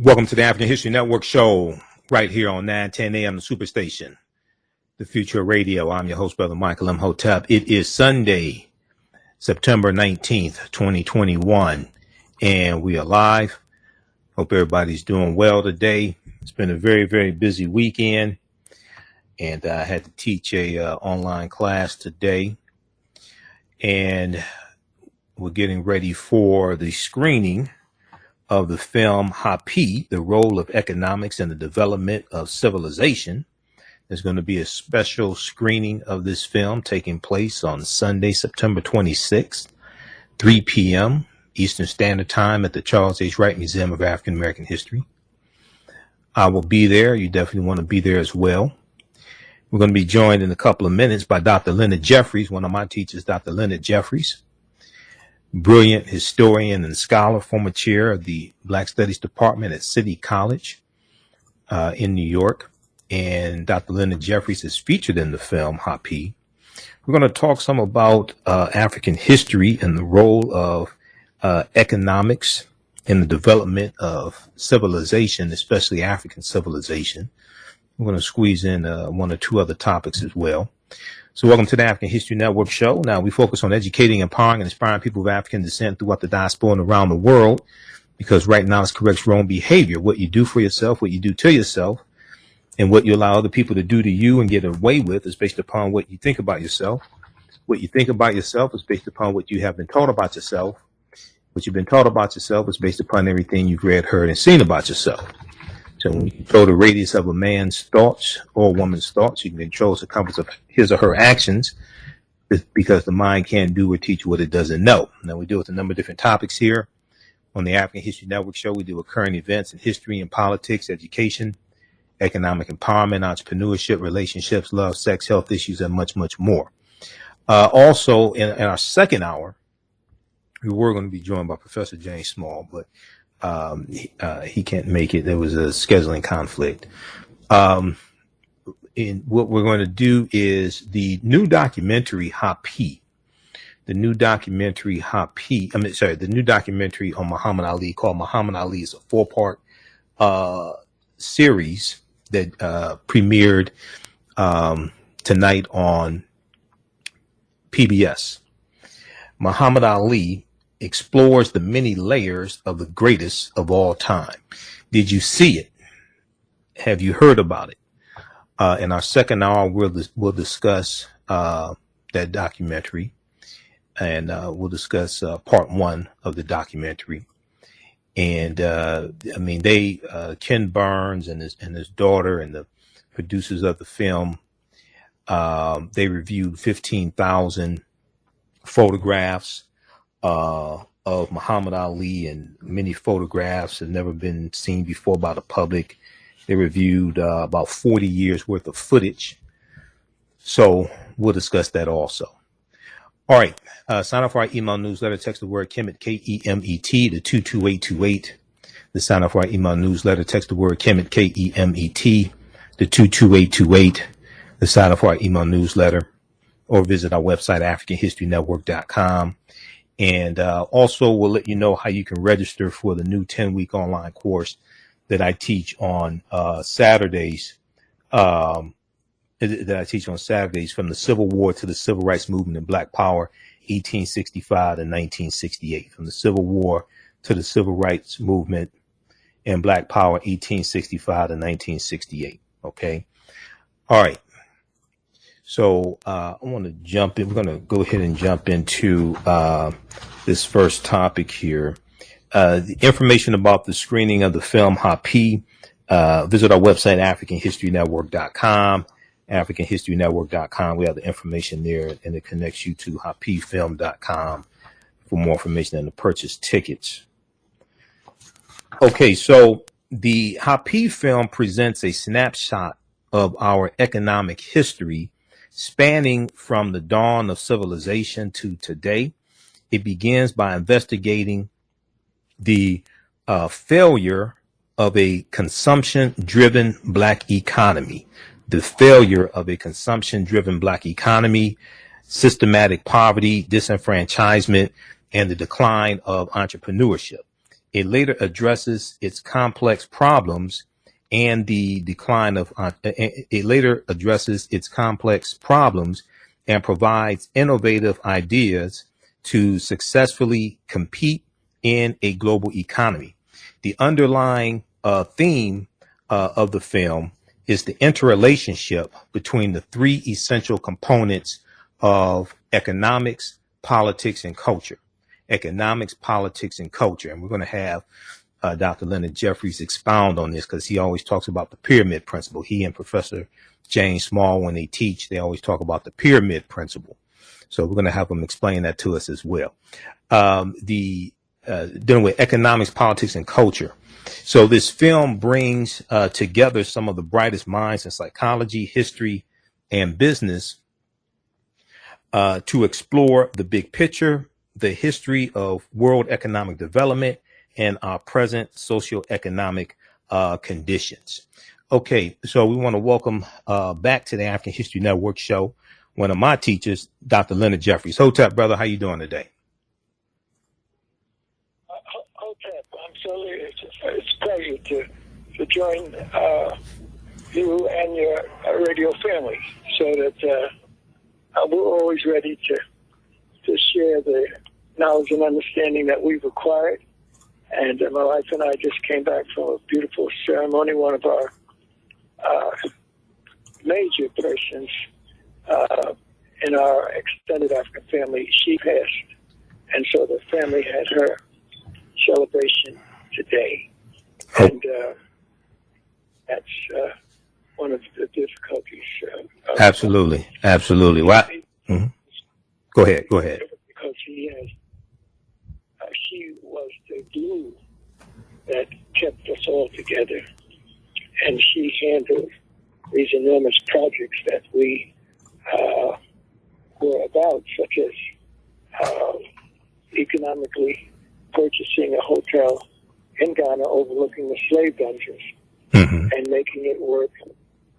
Welcome to the African History Network show right here on 910 a.m. the Superstation, the future of radio. I'm your host, Brother Michael Imhotep. It is Sunday, September 19th, 2021, and we are live. Hope everybody's doing well today. It's been a very, very busy weekend, and I had to teach a online class today, and we're getting ready for the screening of the film Hapi, The Role of Economics in the Development of Civilization. There's going to be a special screening of this film taking place on Sunday, September 26th, 3 p.m. Eastern Standard Time at the Charles H. Wright Museum of African American History. I will be there. You definitely want to be there as well. We're going to be joined in a couple of minutes by Dr. Leonard Jeffries, one of my teachers, Dr. Leonard Jeffries. Brilliant historian and scholar, former chair of the Black Studies Department at City College in New York. And Dr. Leonard Jeffries is featured in the film Hapi. We're going to talk some about African history and the role of economics in the development of civilization, especially African civilization. We're going to squeeze in one or two other topics as well. So welcome to the African History Network show. Now we focus on educating, empowering, and inspiring people of African descent throughout the diaspora and around the world, because right now it's corrects wrong behavior. What you do for yourself, what you do to yourself, and what you allow other people to do to you and get away with is based upon what you think about yourself. What you think about yourself is based upon what you have been taught about yourself. What you've been taught about yourself is based upon everything you've read, heard, and seen about yourself. So when you control the radius of a man's thoughts or a woman's thoughts, you can control the circumference of his or her actions, because the mind can't do or teach what it doesn't know. Now, we deal with a number of different topics here on the African History Network show. We deal with current events in history and politics, education, economic empowerment, entrepreneurship, relationships, love, sex, health issues, and much, much more. Also, in our second hour, we were going to be joined by Professor James Small, but he can't make it. There was a scheduling conflict. And what we're going to do is the new documentary Hapi, the new documentary on Muhammad Ali called Muhammad Ali. Is a 4-part series that premiered tonight on PBS. Muhammad Ali explores the many layers of the greatest of all time. Did you see it? Have you heard about it? In our second hour, we'll discuss that documentary, and we'll discuss part 1 of the documentary. And Ken Burns and his daughter and the producers of the film, they reviewed 15,000 photographs of Muhammad Ali, and many photographs have never been seen before by the public. They reviewed about 40 years worth of footage. So we'll discuss that also. All right. Sign up for our email newsletter. Text the word Kemet, K-E-M-E-T, to 22828. To sign up for our email newsletter, text the word Kemet, K-E-M-E-T, to 22828. To sign up for our email newsletter, or visit our website, AfricanHistoryNetwork.com. And also, we'll let you know how you can register for the new 10-week online course that I teach on Saturdays. From the Civil War to the Civil Rights Movement and Black Power, 1865 to 1968. From the Civil War to the Civil Rights Movement and Black Power, 1865 to 1968. Okay. All right. So I want to jump in. We're going to go ahead and jump into this first topic here. The information about the screening of the film Hapi, visit our website, AfricanHistoryNetwork.com. AfricanHistoryNetwork.com. We have the information there, and it connects you to HapiFilm.com for more information and to purchase tickets. Okay, so the Hapi film presents a snapshot of our economic history spanning from the dawn of civilization to today. It begins by investigating the failure of a consumption-driven Black economy, systematic poverty, disenfranchisement, and the decline of entrepreneurship. It later addresses its complex problems and the decline of it later addresses its complex problems and provides innovative ideas to successfully compete in a global economy. The underlying theme of the film is the interrelationship between the three essential components of economics, politics, and culture. Economics, politics, and culture. And we're going to have Dr. Leonard Jeffries expound on this because he always talks about the pyramid principle. He and Professor James Small, when they teach, they always talk about the pyramid principle. So we're going to have him explain that to us as well. Dealing with economics, politics, and culture. So this film brings together some of the brightest minds in psychology, history, and business to explore the big picture, the history of world economic development, and our present socioeconomic conditions. Okay, so we want to welcome back to the African History Network show one of my teachers, Dr. Leonard Jeffries. Hotep, brother, how you doing today? Hotep, it's a pleasure to join you and your radio family, so that we're always ready to share the knowledge and understanding that we've acquired. And my wife and I just came back from a beautiful ceremony. One of our major persons in our extended African family, she passed. And so the family had her celebration today. And that's one of the difficulties. Absolutely. Absolutely. Well, Go ahead. Because she was the glue that kept us all together. And she handled these enormous projects that we were about, such as economically purchasing a hotel in Ghana overlooking the slave dungeons and making it work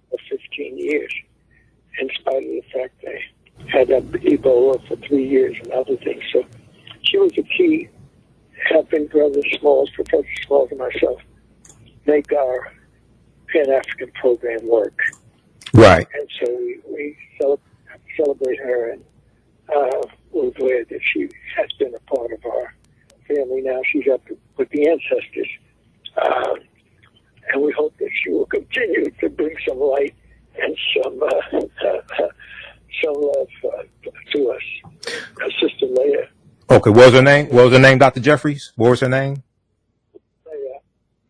for 15 years, in spite of the fact they had Ebola for 3 years and other things. So she was a key, helping Brother Smalls, Professor Smalls, and myself make our Pan-African program work. Right. And so we celebrate her, and we're glad that she has been a part of our family now. She's up with the ancestors, and we hope that she will continue to bring some light and some love to us. Sister Leah. Okay, what was her name? What was her name, Dr. Jeffries? What was her name?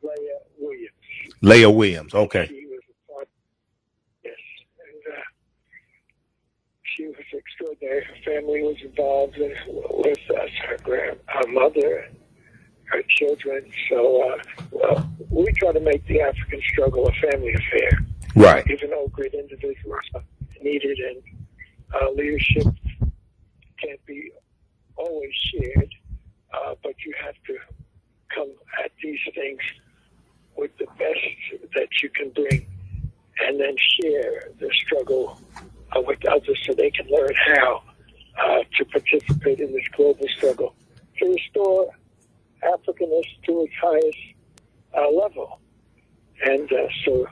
Leah Williams. Leah Williams, okay. She was a part, yes, and she was extraordinary. Her family was involved with us, her mother, and her children. So, we try to make the African struggle a family affair. Right. Even though great individuals are needed and leadership can't be always shared, but you have to come at these things with the best that you can bring, and then share the struggle with others so they can learn how to participate in this global struggle to restore Africanness to its highest level. And so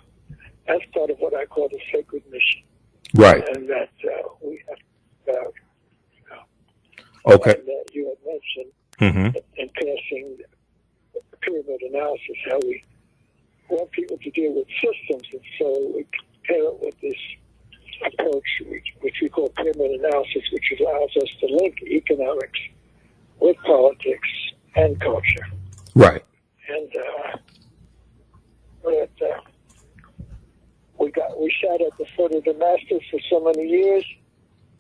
that's part of what I call the sacred mission. Right. And that we have okay. And, you had mentioned in passing the pyramid analysis, how we want people to deal with systems, and so we pair it with this approach, which we call pyramid analysis, which allows us to link economics with politics and culture. Right. And we sat at the foot of the masters for so many years,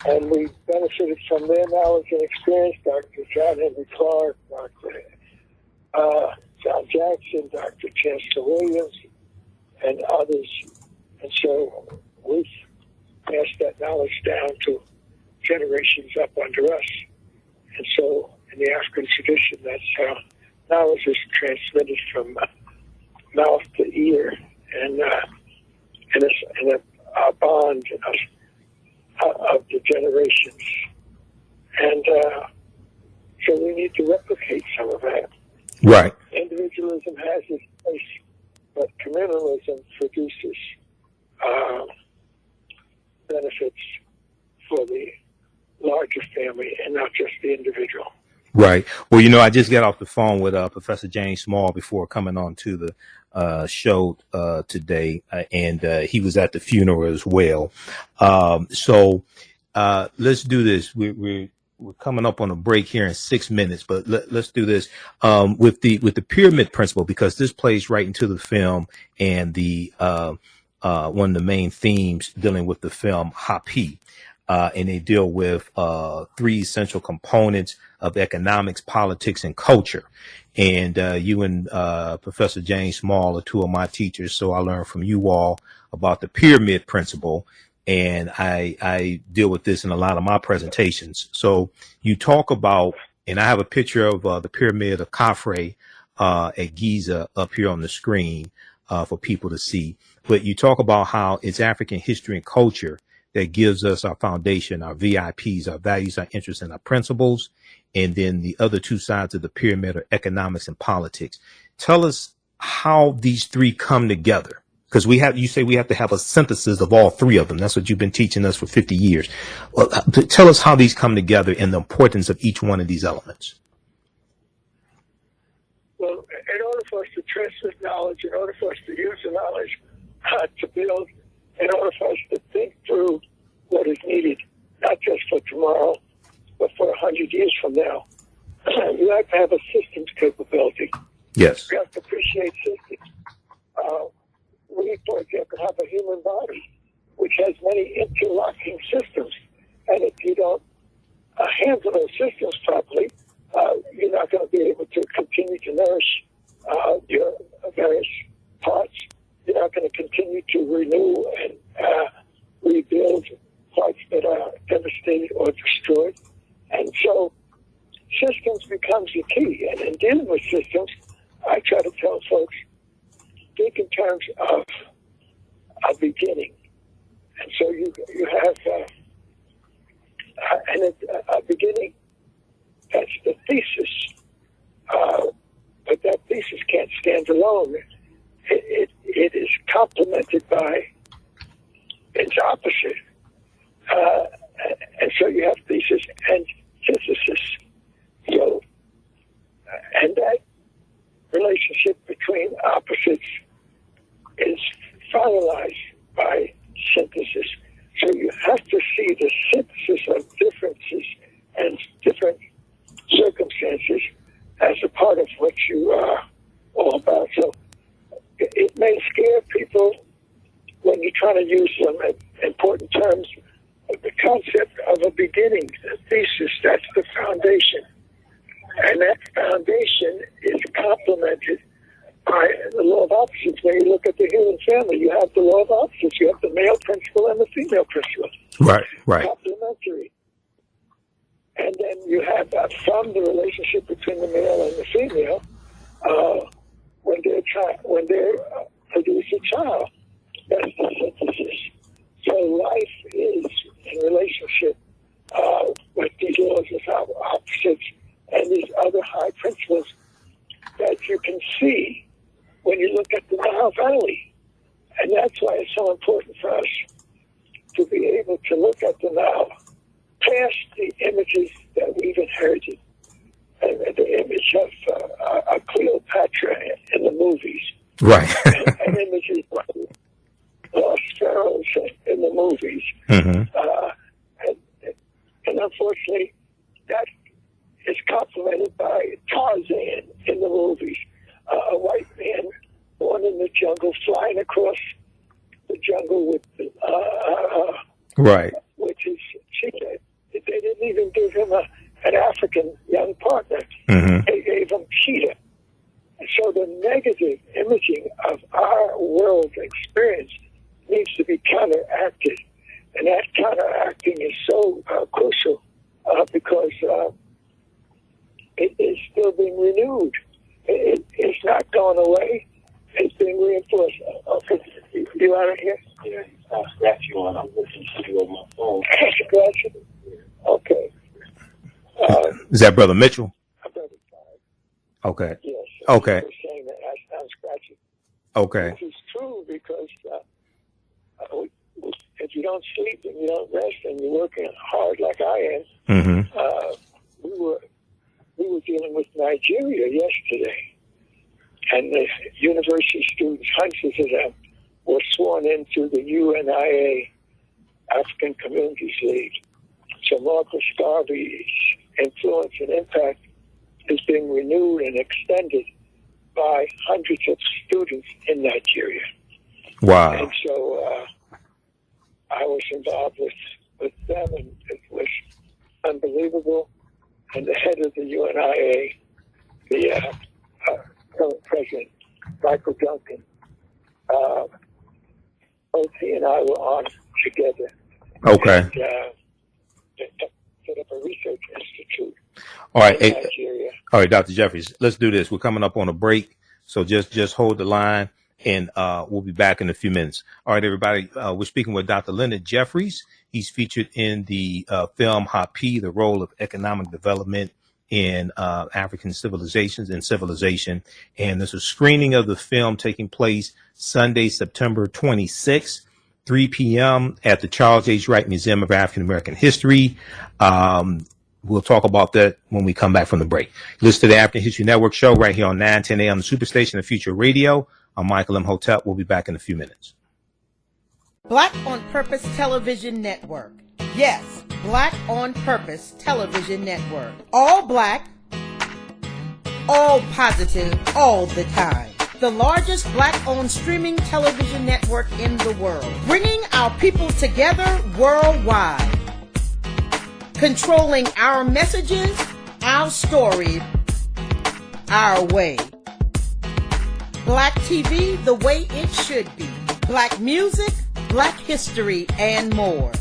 and we benefited from their knowledge and experience. Dr. John Henry Clark, Dr. John Jackson, Dr. Chancellor Williams, and others. And so we've passed that knowledge down to generations up under us. And so in the African tradition, that's how knowledge is transmitted from mouth to ear, and a bond of the generations. And so we need to replicate some of that. Right. Individualism has its place, but communalism produces benefits for the larger family and not just the individual. Right. Well, I just got off the phone with Professor James Small before coming on to the show today, and he was at the funeral as well. So let's do this. We're coming up on a break here in 6 minutes, but let's do this with the pyramid principle, because this plays right into the film and the one of the main themes dealing with the film, Hapi. And they deal with three essential components of economics, politics, and culture. And you and Professor James Small are two of my teachers, so I learned from you all about the pyramid principle, and I deal with this in a lot of my presentations. So you talk about, and I have a picture of the pyramid of Khafre at Giza up here on the screen for people to see. But you talk about how it's African history and culture that gives us our foundation, our VIPs, our values, our interests, and our principles. And then the other two sides of the pyramid are economics and politics. Tell us how these three come together. Because you say we have to have a synthesis of all three of them. That's what you've been teaching us for 50 years. Well, tell us how these come together and the importance of each one of these elements. Well, in order for us to transmit knowledge, in order for us to use the knowledge to build, in order for us to think through what is needed, not just for tomorrow, but for 100 years from now, you have to have a systems capability. Yes. You have to appreciate systems. We, for example, have a human body which has many interlocking systems. And if you don't handle those systems properly, you're not going to be able to continue to nourish your various parts. You're not going to continue to renew and rebuild parts that are devastated or destroyed. And so systems becomes the key. And in dealing with systems, I try to tell folks, think in terms of a beginning. And so you have a beginning, that's the thesis. But that thesis can't stand alone. It is complemented by its opposite. And so you have thesis and synthesis. So, and that relationship between opposites is finalized by synthesis. So you have to see the synthesis of differences and different circumstances as a part of what you are all about. So it may scare people when you're trying to use some important terms. The concept of a beginning, a thesis, that's the foundation. And that foundation is complemented by the law of opposites. When you look at the human family, you have the law of opposites. You have the male principle and the female principle. Right. Complementary. And then you have from the relationship between the male and the female, when they produce a child, that's the synthesis. So life is in relationship with these laws of opposites and these other high principles that you can see when you look at the Nile Valley. And that's why it's so important for us to be able to look at the Nile past the images that we've inherited. And the image of Cleopatra in the movies. Right. and images like lost pharaohs in the movies. Mm-hmm. And unfortunately, that is complemented by Tarzan in the movies. A white man born in the jungle, flying across the jungle with, right. which is cheetah. They didn't even give him an African young partner. Mm-hmm. They gave him cheetah. And so the negative imaging of our world experience needs to be counteracted. And that counteracting is so crucial because it is still being renewed. It's not going away. It's being reinforced. Okay, you want to hear? Yeah, I'll scratch you on. I'm listening to you on my phone. Scratch you? Okay. Is that Brother Mitchell? Brother Five. Okay. Yes. Okay. For saying that I sound scratchy. Okay. Which is true because if you don't sleep and you don't rest and you're working hard like I am, Mm-hmm. we were dealing with Nigeria yesterday, and the university students, hundreds of them, were sworn into the UNIA African Communities League. So Marcus Garvey's influence and impact is being renewed and extended by hundreds of students in Nigeria. Wow. And so I was involved with them, and it was unbelievable. And the head of the UNIA, the current president, Michael Duncan, both he and I were on together. Okay. And, set up a research institute. All right. In Nigeria. All right, Dr. Jeffries, let's do this. We're coming up on a break. So just hold the line, and we'll be back in a few minutes. All right, everybody. We're speaking with Dr. Leonard Jeffries. He's featured in the film Hapi, the role of economic development in African civilizations and civilization. And there's a screening of the film taking place Sunday, September 26th, 3 p.m. at the Charles H. Wright Museum of African American History. We'll talk about that when we come back from the break. Listen to the African History Network show right here on 910 a.m. the Superstation of Future Radio. I'm Michael M. Hotep. We'll be back in a few minutes. Black on Purpose Television Network. Yes, Black on Purpose Television Network. All black, all positive, all the time. The largest black-owned streaming television network in the world. Bringing our people together worldwide. Controlling our messages, our stories, our way. Black TV the way it should be. Black music, Black history, and more.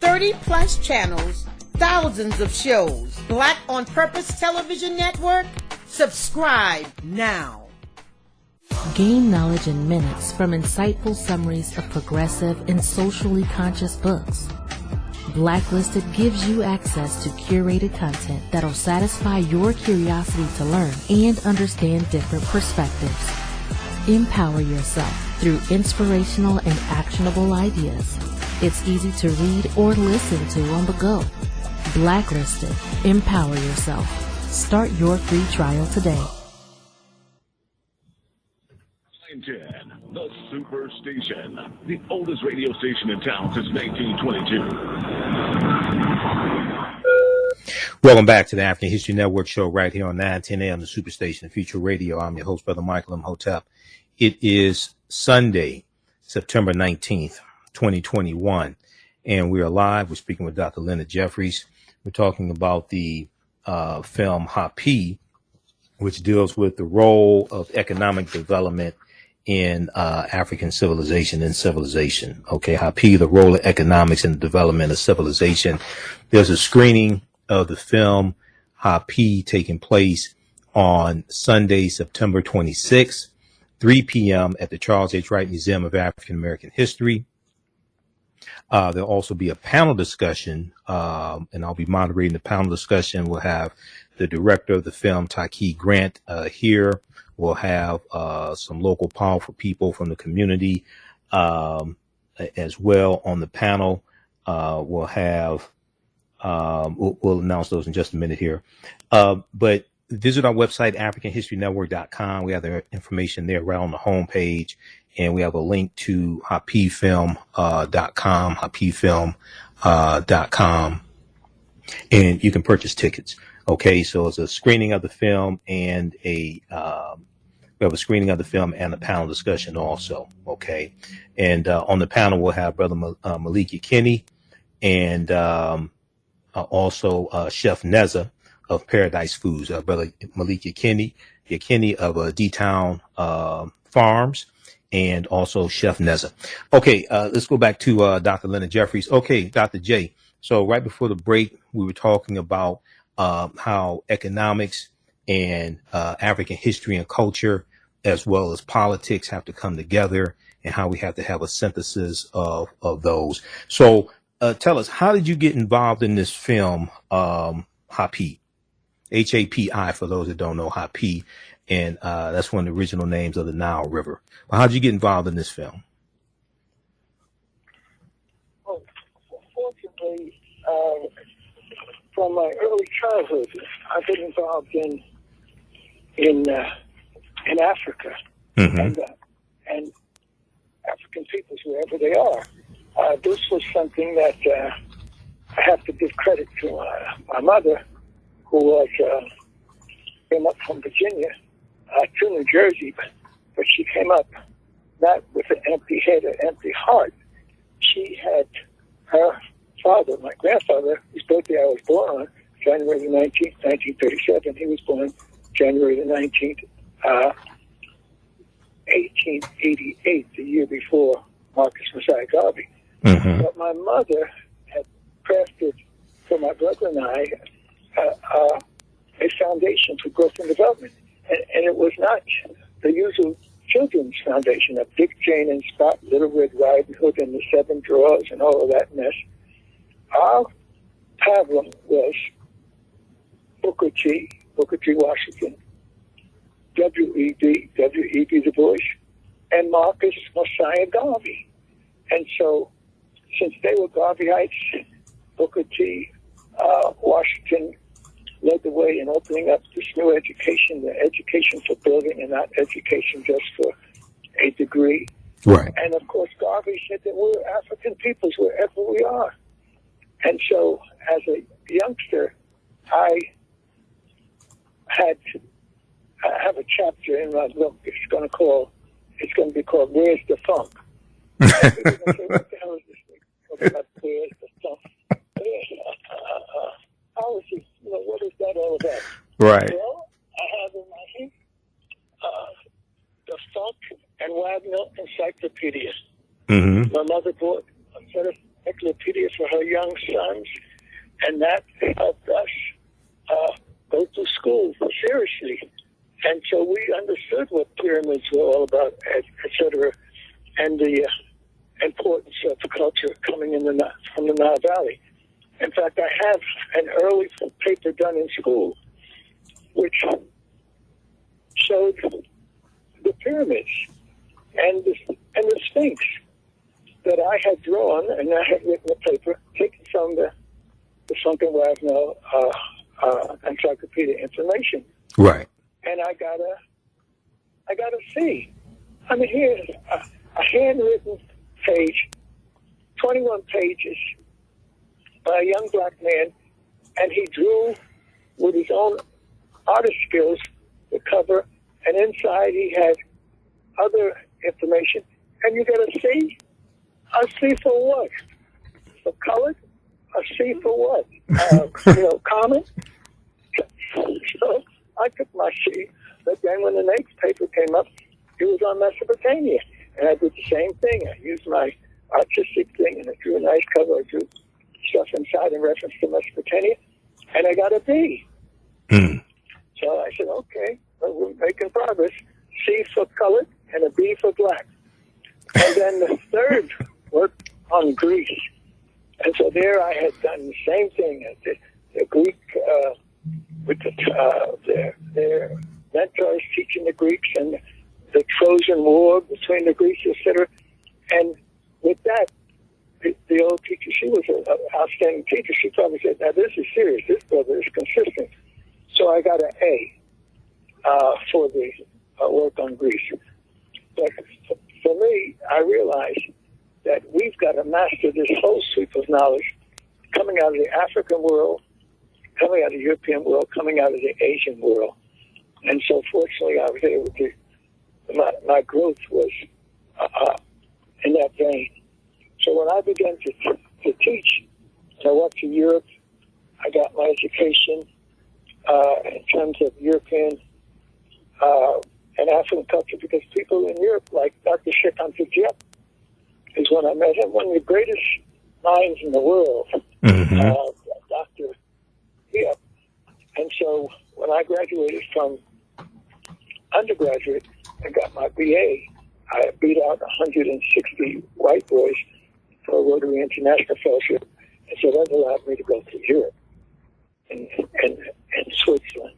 30 plus channels, thousands of shows. Black on Purpose Television Network. Subscribe now. Gain knowledge in minutes from insightful summaries of progressive and socially conscious books. Blacklisted gives you access to curated content that'll satisfy your curiosity to learn and understand different perspectives. Empower yourself through inspirational and actionable ideas. It's easy to read or listen to on the go. Blacklisted. Empower yourself. Start your free trial today. 910, the Superstation, the oldest radio station in town since 1922. Welcome back to the African History Network show right here on 910 a.m. the Superstation, Future Radio. I'm your host, Brother Michael M. Hotep. It is Sunday, September 19th, 2021, and we are live. We're speaking with Dr. Leonard Jeffries. We're talking about the film Hapi, which deals with the role of economic development in African civilization and civilization. Okay, Hapi, the role of economics in the development of civilization. There's a screening of the film Hapi taking place on Sunday, September 26th, 3 p.m. at the Charles H. Wright Museum of African American History. There'll also be a panel discussion, and I'll be moderating the panel discussion. We'll have the director of the film, Taki Grant, here. We'll have some local powerful people from the community as well on the panel. We'll have, we'll announce those in just a minute here. But visit our website, AfricanHistoryNetwork.com. We have the information there right on the homepage. And we have a link to HapiFilm.com, HapiFilm.com. And you can purchase tickets. Okay, so it's a screening of the film and we have a screening of the film and a panel discussion also. Okay, and on the panel we'll have Brother Malik Yakini and also Chef Neza of Paradise Foods, Brother Malik Yakini of D-Town Farms, and also Chef Neza. Okay, let's go back to Dr. Leonard Jeffries. Okay, Dr. J. So right before the break, we were talking about how economics and African history and culture, as well as politics, have to come together, and how we have to have a synthesis of those. So tell us, how did you get involved in this film, Hapi? Hapi, for those that don't know, Hapi. And that's one of the original names of the Nile River. Well, how'd you get involved in this film? Well, fortunately, from my early childhood, I've been involved in Africa and African peoples wherever they are. This was something that I have to give credit to my mother, who came up from Virginia to New Jersey, but she came up not with an empty head or empty heart. She had her father, my grandfather, whose birthday I was born on, January the 19th, 1937. He was born January the 19th, 1888, the year before Marcus Messiah Garvey. But my mother had crafted for my brother and I a foundation for growth and development. And it was not the usual children's foundation of Dick, Jane, and Spot, Little Red Riding Hood, and the Seven Drawers, and all of that mess. Our problem was Booker T. Washington, W.E.B. Du Bois, and Marcus Messiah Garvey. And so, since they were Garveyites, Booker T. Washington led the way in opening up this new education, the education for building and not education just for a degree. Right. And of course, Garvey said that we're African peoples wherever we are. And so, as a youngster, I have a chapter in my book. It's going to be called "Where's the Funk?" People are going to say, "What the hell is this thing? Talking about where's the funk?" I was just, what is that all about? Right. Well, I have in my hand the Funk and Wagner Encyclopedia. My mother bought a set of encyclopedia for her young sons, and that helped us go to school seriously. And so we understood what pyramids were all about, et cetera, and the importance of culture coming in from the Nile Valley. In fact, I have an early paper done in school which showed the pyramids and the Sphinx that I had drawn, and I had written a paper taken from the Funk and Wagner encyclopedia information. Right. And I got a C. I mean, here's a handwritten page, 21 pages, by a young black man, and he drew with his own artist skills the cover, and inside he had other information. And you get a C? A C for what? For colored? A C for what? Common? So I took my C, but then when the next paper came up, it was on Mesopotamia. And I did the same thing. I used my artistic thing, and I drew a nice cover. I drew stuff inside in reference to Mesopotamia, and I got a B. So I said, okay, well, we're making progress. C for colored and a B for black. And then the third worked on Greece. And so there I had done the same thing. The Greek, with their mentors teaching the Greeks, and the Trojan War between the Greeks, etc. And with that, the old teacher, she was an outstanding teacher. She probably said, now this is serious. This brother is consistent. So I got an A for the work on Greece. But for me, I realized that we've got to master this whole sweep of knowledge coming out of the African world, coming out of the European world, coming out of the Asian world. And so fortunately, I was able to, my growth was in that vein. So when I began to teach, I went to Europe. I got my education in terms of European and African culture, because people in Europe, like Dr. Sheikh Anta Diop, is when I met him, one of the greatest minds in the world, Dr. Diop. And so when I graduated from undergraduate and got my BA, I beat out 160 white boys for a Rotary International Fellowship. And so that allowed me to go to Europe. in Switzerland.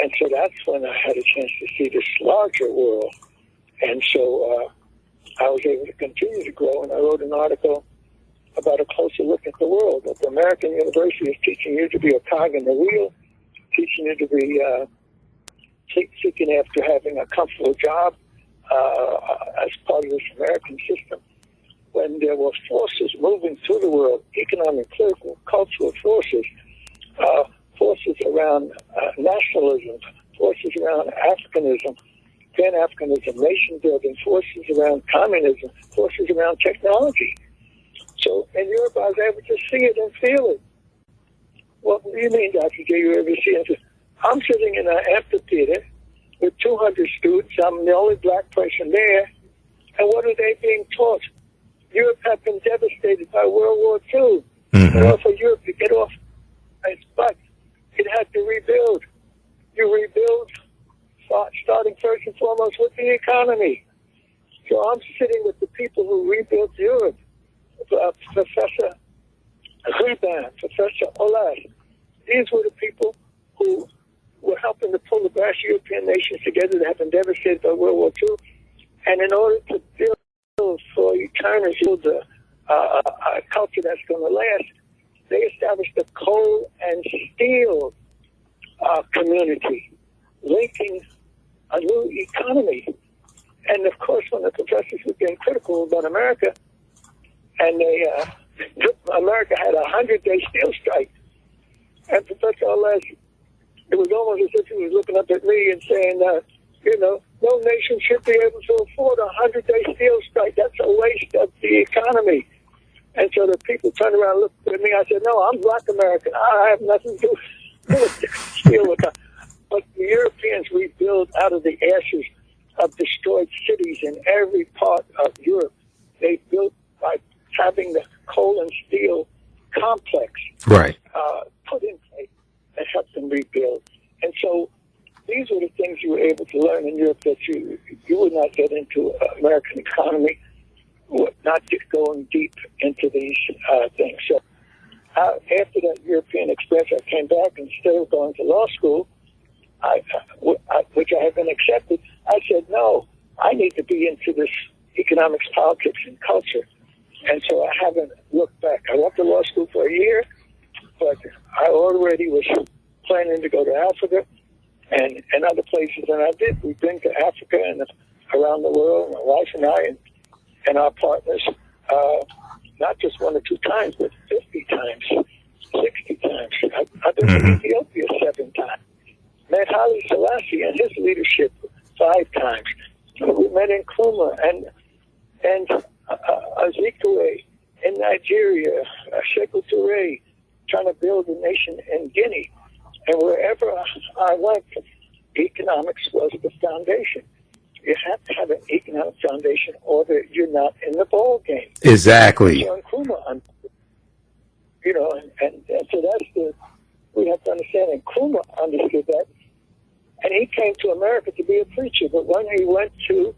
And so that's when I had a chance to see this larger world. And so I was able to continue to grow, and I wrote an article about a closer look at the world. That the American University is teaching you to be a cog in the wheel, teaching you to be seeking after having a comfortable job as part of this American system. When there were forces moving through the world, economic, political, cultural forces, forces around nationalism, forces around Africanism, Pan-Africanism, nation-building, forces around communism, forces around technology. So in Europe, I was able to see it and feel it. What do you mean, Dr. J? You ever see it? I'm sitting in an amphitheater with 200 students. I'm the only black person there. And what are they being taught? Europe had been devastated by World War II. In order for Europe to get off its butt, it had to rebuild. You rebuild, starting first and foremost with the economy. So I'm sitting with the people who rebuilt Europe. Professor Rubin, Professor Olas. These were the people who were helping to pull the brass European nations together that had been devastated by World War II. And in order to build for eternity, build a culture that's going to last, they established a coal and steel community, linking a new economy. And of course, when the professors were being critical about America, and America had a 100-day steel strike, and Professor Olas, it was almost as if he was looking up at me and saying, no nation should be able to afford a 100-day steel strike. That's a waste of the economy. And so the people turned around and looked at me. I said, no, I'm Black American. I have nothing to do with steel. But the Europeans rebuilt out of the ashes of destroyed cities in every part of Europe. They built by having the coal and steel complex put in place that helped them rebuild. And so these were the things you were able to learn in Europe that you would not get into American economy, not going deep into these things. So after that European experience, I came back and instead of going to law school, which I had been accepted, I said, no, I need to be into this economics, politics, and culture. And so I haven't looked back. I went to law school for a year, but I already was planning to go to Africa and other places, and I did. We've been to Africa and around the world, my wife and I and our partners, not just 1 or 2 times, but 50 times, 60 times. I've been to Ethiopia 7 times. Met Haile Selassie and his leadership 5 times. We met in Nkrumah and Azikiwe in Nigeria, Sekou Touré, trying to build a nation in Guinea. And wherever I went, economics was the foundation. You have to have an economic foundation or you're not in the ball game. Exactly. So Nkrumah, and so that's we have to understand, and Nkrumah understood that. And he came to America to be a preacher. But when he went to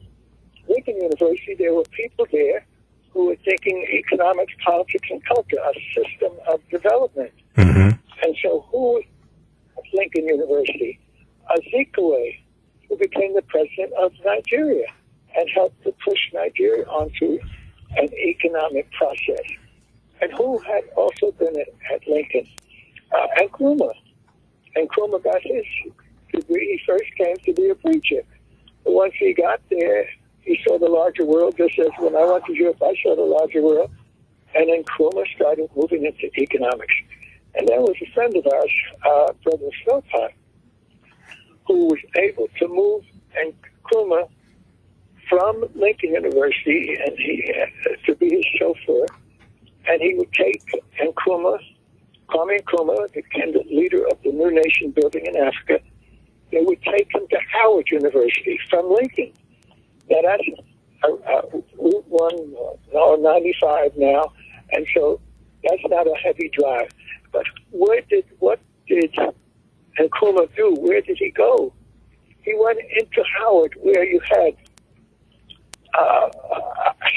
Lincoln University, there were people there who were thinking economics, politics, and culture, a system of development. And so who was at Lincoln University? Azikiwe, who became the president of Nigeria and helped to push Nigeria onto an economic process. And who had also been at Lincoln? Nkrumah. Nkrumah got his degree. He first came to be a preacher. But once he got there, he saw the larger world, just as when I went to Europe, I saw the larger world. And then Nkrumah started moving into economics. And there was a friend of ours, Brother Philpott, who was able to move Nkrumah from Lincoln University and to be his chauffeur. And he would take Nkrumah, Kwame Nkrumah, the leader of the new nation building in Africa. They would take him to Howard University from Lincoln. Now that's Route 1, or 95 now, and so that's not a heavy drive. But what did Nkrumah do? Where did he go? He went into Howard, where you had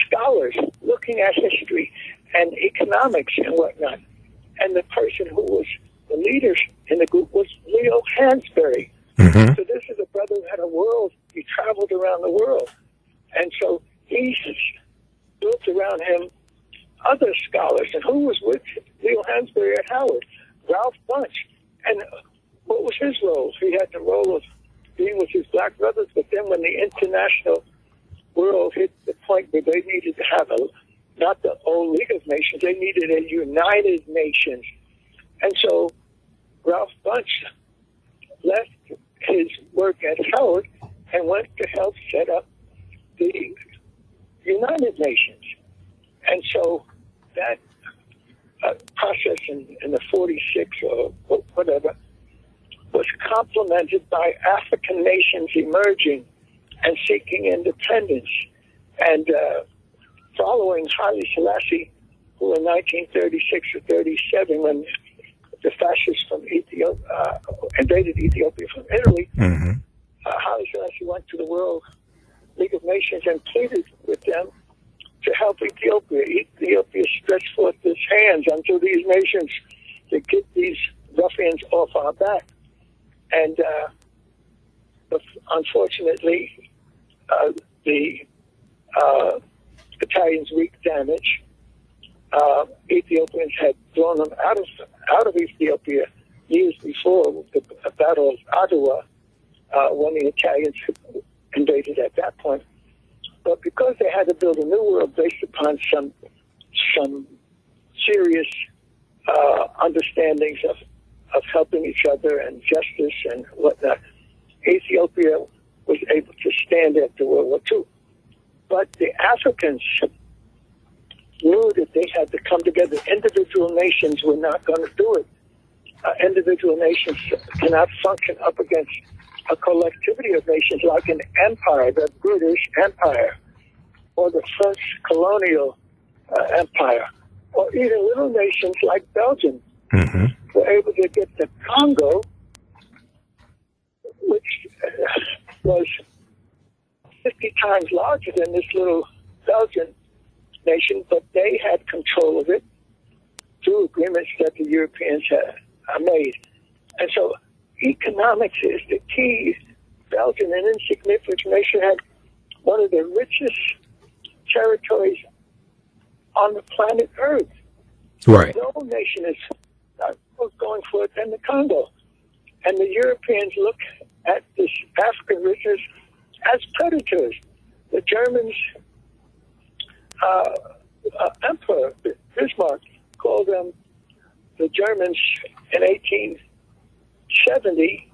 scholars looking at history and economics and whatnot. And the person who was the leader in the group was Leo Hansberry. Mm-hmm. So this is a brother who had a world. He traveled around the world. And so he built around him other scholars. And who was with Leo Hansberry at Howard? Ralph Bunche. And what was his role? He had the role of being with his black brothers, but then when the international world hit the point where they needed to have not the old League of Nations, they needed a United Nations. And so Ralph Bunche left his work at Howard and went to help set up the United Nations. And so that process in the 46 or whatever was complemented by African nations emerging and seeking independence. And following Haile Selassie, who in 1936 or 37, when the fascists from Ethiopia invaded Ethiopia from Italy, Mm-hmm. Haile Selassie went to the World League of Nations and pleaded with them to help Ethiopia. Ethiopia stretched forth its hands unto these nations to get these ruffians off our back. And unfortunately, the Italians wreaked damage. Ethiopians had thrown them out of Ethiopia years before with the Battle of Adwa, when the Italians invaded at that point. But because they had to build a new world based upon some serious understandings of helping each other and justice and whatnot, Ethiopia was able to stand after World War II. But the Africans knew that they had to come together. Individual nations were not going to do it. Individual nations cannot function up against a collectivity of nations like an empire, the British Empire, or the French colonial empire, or even little nations like Belgium. Mm-hmm. Were able to get the Congo, which was 50 times larger than this little Belgian nation, but they had control of it through agreements that the Europeans had made. And so economics is the key. Belgium, an insignificant nation, had one of the richest territories on the planet Earth. Right. No nation is going for it than the Congo. And the Europeans look at this African richness as predators. The Germans, Emperor Bismarck called them, the Germans in 1870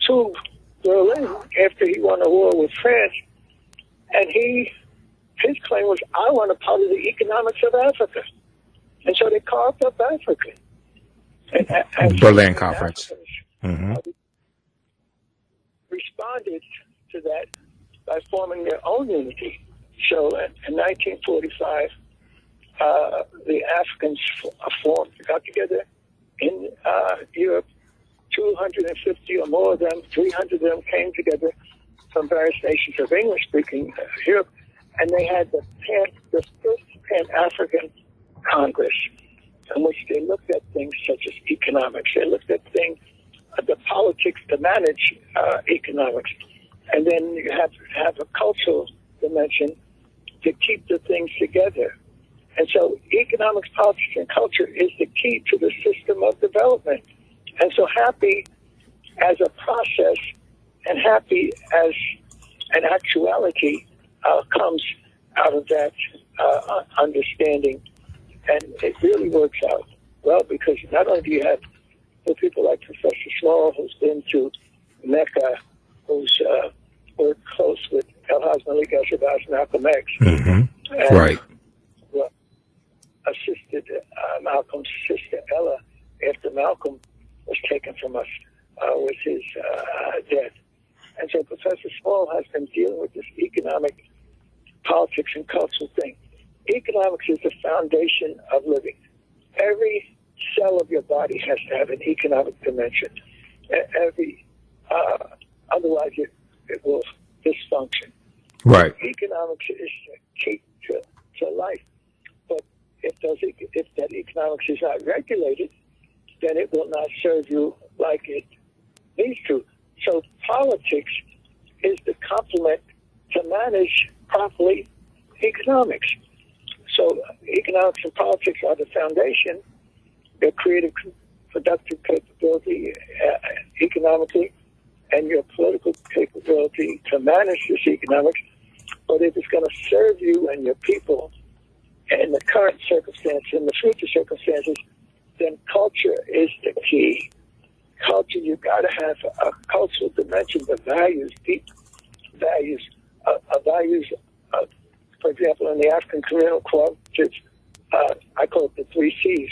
to Berlin after he won a war with France, and his claim was, I want a part of the economics of Africa. And so they carved up Africa. And Berlin Conference. Mm-hmm. Responded to that by forming their own unity. So in 1945, the Africans got together in Europe. 250 or more of them, 300 of them came together from various nations of English-speaking Europe, and they had the first Pan-African Congress, in which they looked at things such as economics. They looked at things, the politics to manage economics. And then you have to have a cultural dimension to keep the things together. And so economics, politics, and culture is the key to the system of development. And so happy as a process and happy as an actuality comes out of that understanding. And it really works out well, because not only do you have people like Professor Small, who's been to Mecca, who's worked close with El-Haj Malik El-Shabazz, Malcolm X, Mm-hmm. and, Right. well, assisted Malcolm's sister Ella after Malcolm was taken from us with his death. And so Professor Small has been dealing with this economic, politics, and cultural thing. Economics is the foundation of living. Every cell of your body has to have an economic dimension. Otherwise it will dysfunction. Right. Economics is the key to life. But if that economics is not regulated, then it will not serve you like it needs to. So politics is the complement to manage properly economics. So economics and politics are the foundation. Your creative, productive capability economically and your political capability to manage this economics. But if it's going to serve you and your people in the current circumstances and the future circumstances, then culture is the key. Culture, you've got to have a cultural dimension, the values, deep values, for example, in the African communal cooperatives, I call it the 3 C's,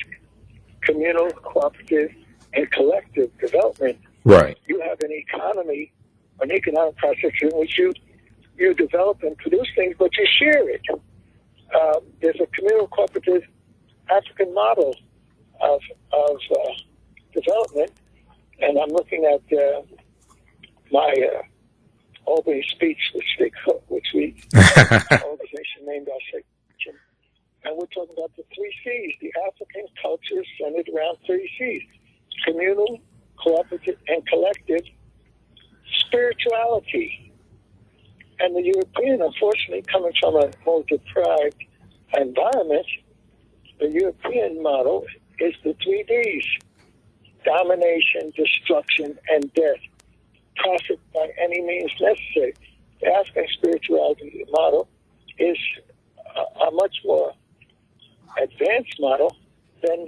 communal, cooperative, and collective development. Right. You have an economy, an economic process in which you develop and produce things, but you share it. There's a communal cooperative African model of development, and I'm looking at my Albany speech, which we organization named our section, and we're talking about the 3 C's. The African culture is centered around 3 C's: communal, cooperative, and collective. Spirituality. And the European, unfortunately, coming from a more deprived environment, the European model is the 3 Ds: domination, destruction, and death. Profit by any means necessary. The African spirituality model is a much more advanced model than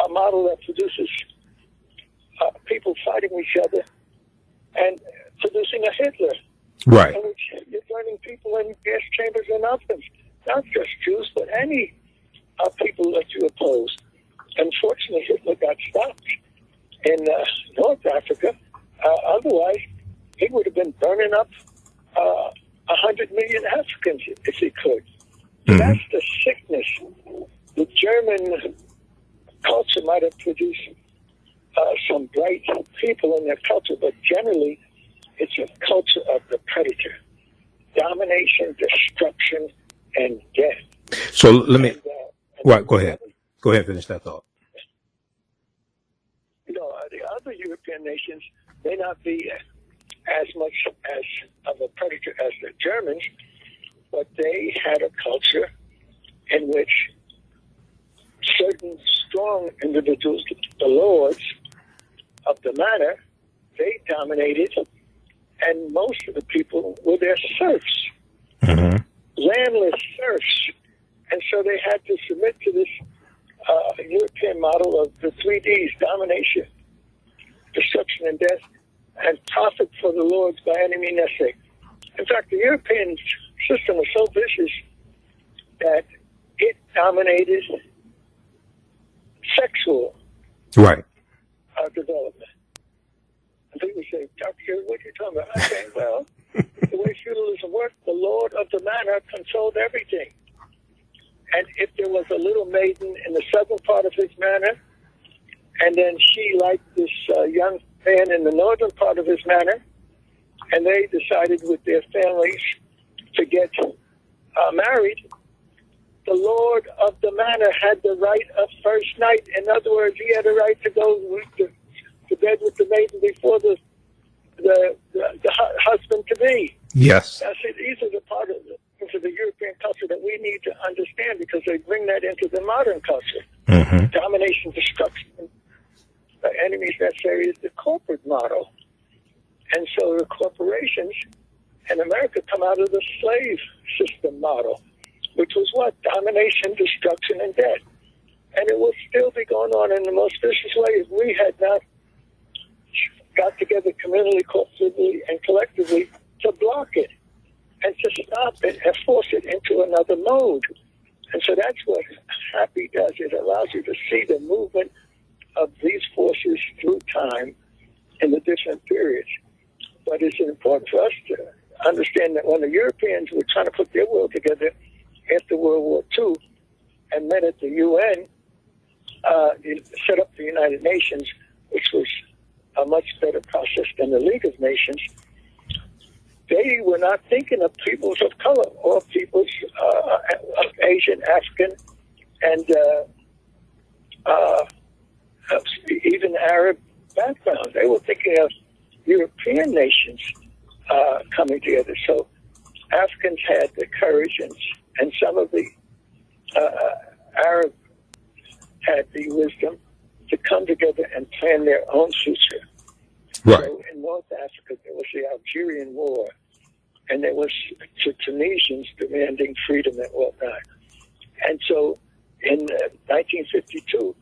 a model that produces people fighting each other and producing a Hitler. Right. In which you're burning people in gas chambers and ovens. Not just Jews, but any people that you oppose. Unfortunately, Hitler got stopped in North Africa. Otherwise, he would have been burning up 100 million Africans if he could. Mm-hmm. That's the sickness. The German culture might have produced some bright people in their culture, but generally, it's a culture of the predator. Domination, destruction, and death. So let me... Right, go ahead. Go ahead and finish that thought. You know, the other European nations may not be as much as of a predator as the Germans, but they had a culture in which certain strong individuals, the lords of the manor, they dominated, and most of the people were their serfs, landless serfs. And so they had to submit to this European model of the 3 Ds: domination, destruction, and death, and profit for the lords by any means necessary. In fact, the European system was so vicious that it dominated sexual development. And people say, Dr. Jerry, what are you talking about? I say, well, the way feudalism worked, the lord of the manor controlled everything. And if there was a little maiden in the southern part of his manor, and then she liked this young man in the northern part of his manor, and they decided with their families to get married, the lord of the manor had the right of first night. In other words, he had a right to go to bed with the maiden before the husband-to-be. Yes. I said, these are the part of into the European culture that we need to understand, because they bring that into the modern culture. Mm-hmm. Domination, destruction, enemies necessary is the corporate model. And so the corporations in America come out of the slave system model, which was what? Domination, destruction, and death. And it will still be going on in the most vicious way if we had not got together communally, corporatively, and collectively to block it and to stop it and force it into another mode. And so that's what Happy does. It allows you to see the movement of these forces through time in the different periods. But it's important for us to understand that when the Europeans were trying to put their world together after World War II and met at the UN, set up the United Nations, which was a much better process than the League of Nations, they were not thinking of peoples of color or peoples of Asian, African, and even Arab background. They were thinking of European nations coming together. So Africans had the courage, and some of the Arab had the wisdom to come together and plan their own future. Right. So in North Africa, there was the Algerian War, and there was the Tunisians demanding freedom and whatnot. And so in 1952,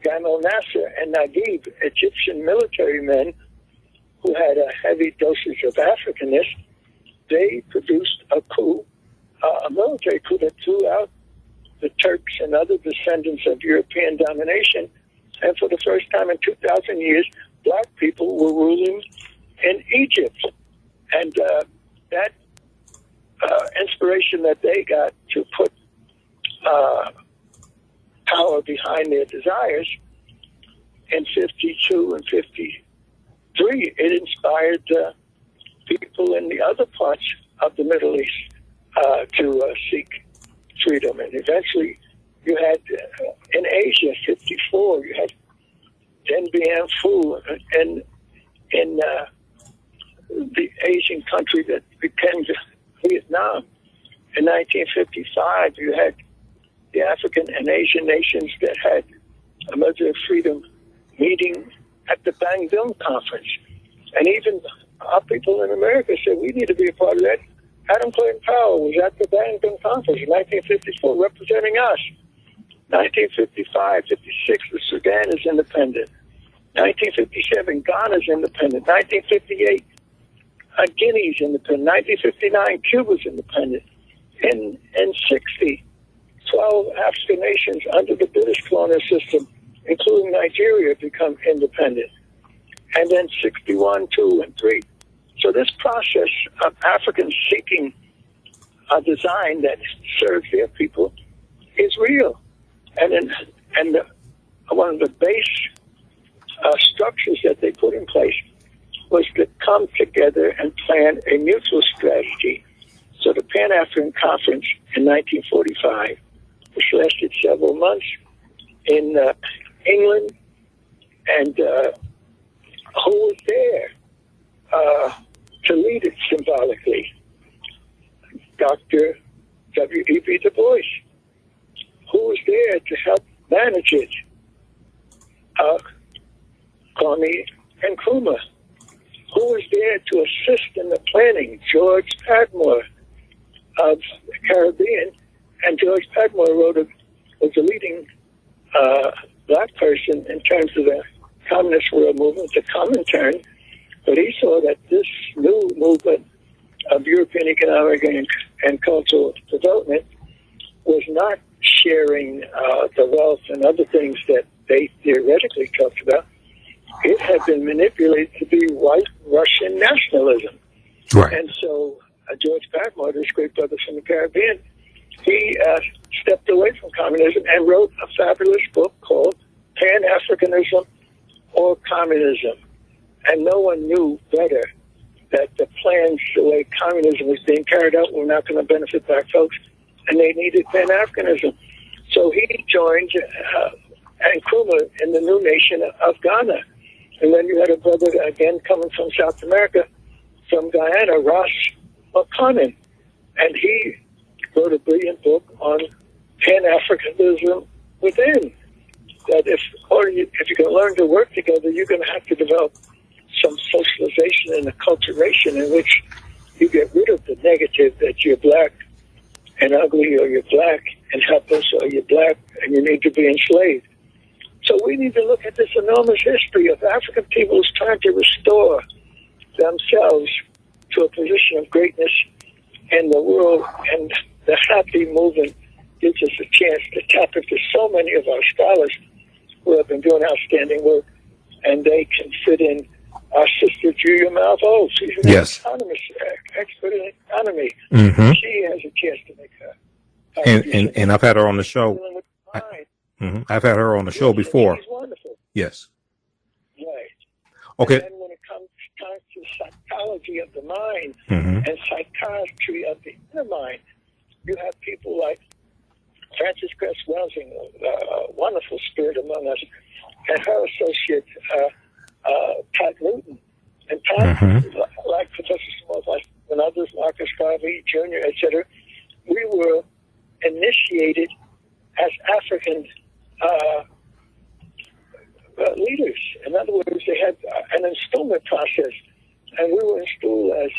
Gamal Nasser and Naguib, Egyptian military men who had a heavy dosage of Africanness, they produced a coup, a military coup that threw out the Turks and other descendants of European domination. And for the first time in 2,000 years, black people were ruling in Egypt. And that inspiration that they got to put power behind their desires in 52 and 53, it inspired people in the other parts of the Middle East to seek freedom. And eventually you had, in Asia, 54, you had Dien Bien Phu, and in the Asian country that became Vietnam. In 1955, you had the African and Asian nations that had a measure of freedom meeting at the Bandung Conference. And even our people in America said, we need to be a part of that. Adam Clayton Powell was at the Bandung Conference in 1954 representing us. 1955, 56, the Sudan is independent. 1957, Ghana is independent. 1958, Guinea is independent. 1959, Cuba is independent. In 60, 12 African nations under the British colonial system, including Nigeria, become independent. And then 61, 2, and 3. So this process of Africans seeking a design that serves their people is real. And one of the base structures that they put in place was to come together and plan a mutual strategy. So the Pan-African Conference in 1945, which lasted several months in England, and who was there to lead it symbolically? Dr. W.E.B. Du Bois. Who was there to help manage it? Kwame Nkrumah. Who was there to assist in the planning? George Padmore of the Caribbean. And George Padmore was a leading black person in terms of the communist world movement, the Comintern. But he saw that this new movement of European economic and cultural development was not sharing the wealth and other things that they theoretically talked about. It had been manipulated to be white Russian nationalism. Right. And so George Padmore, this great brother from the Caribbean, he stepped away from communism and wrote a fabulous book called Pan-Africanism or Communism. And no one knew better that the plans, the way communism was being carried out, were not going to benefit black folks, and they needed Pan-Africanism. So he joined Nkrumah in the new nation of Ghana. And then you had a brother, again, coming from South America, from Guyana, Ross O'Connor. And he wrote a brilliant book on Pan-Africanism within. That if you're going to learn to work together, you're going to have to develop some socialization and acculturation in which you get rid of the negative that you're black and ugly, or you're black and helpless, or you're black and you need to be enslaved. So we need to look at this enormous history of African peoples trying to restore themselves to a position of greatness in the world, and the Happy movement gives us a chance to tap into so many of our scholars who have been doing outstanding work, and they can fit in. Our sister Julia Malveaux, she's an economist, expert in economy. Mm-hmm. She has a chance to make her. And I've had her on the show. I've had her on the show before. She's wonderful. Yes. Right. Okay. And then when it comes to psychology of the mind Mm-hmm. and psychiatry of the inner mind, you have people like Frances Cress Welsing, a wonderful spirit among us, and her associate, Pat Newton. And Pat, like Professor Small and others, Marcus Garvey Jr., etc., we were initiated as African leaders. In other words, they had an installment process, and we were installed as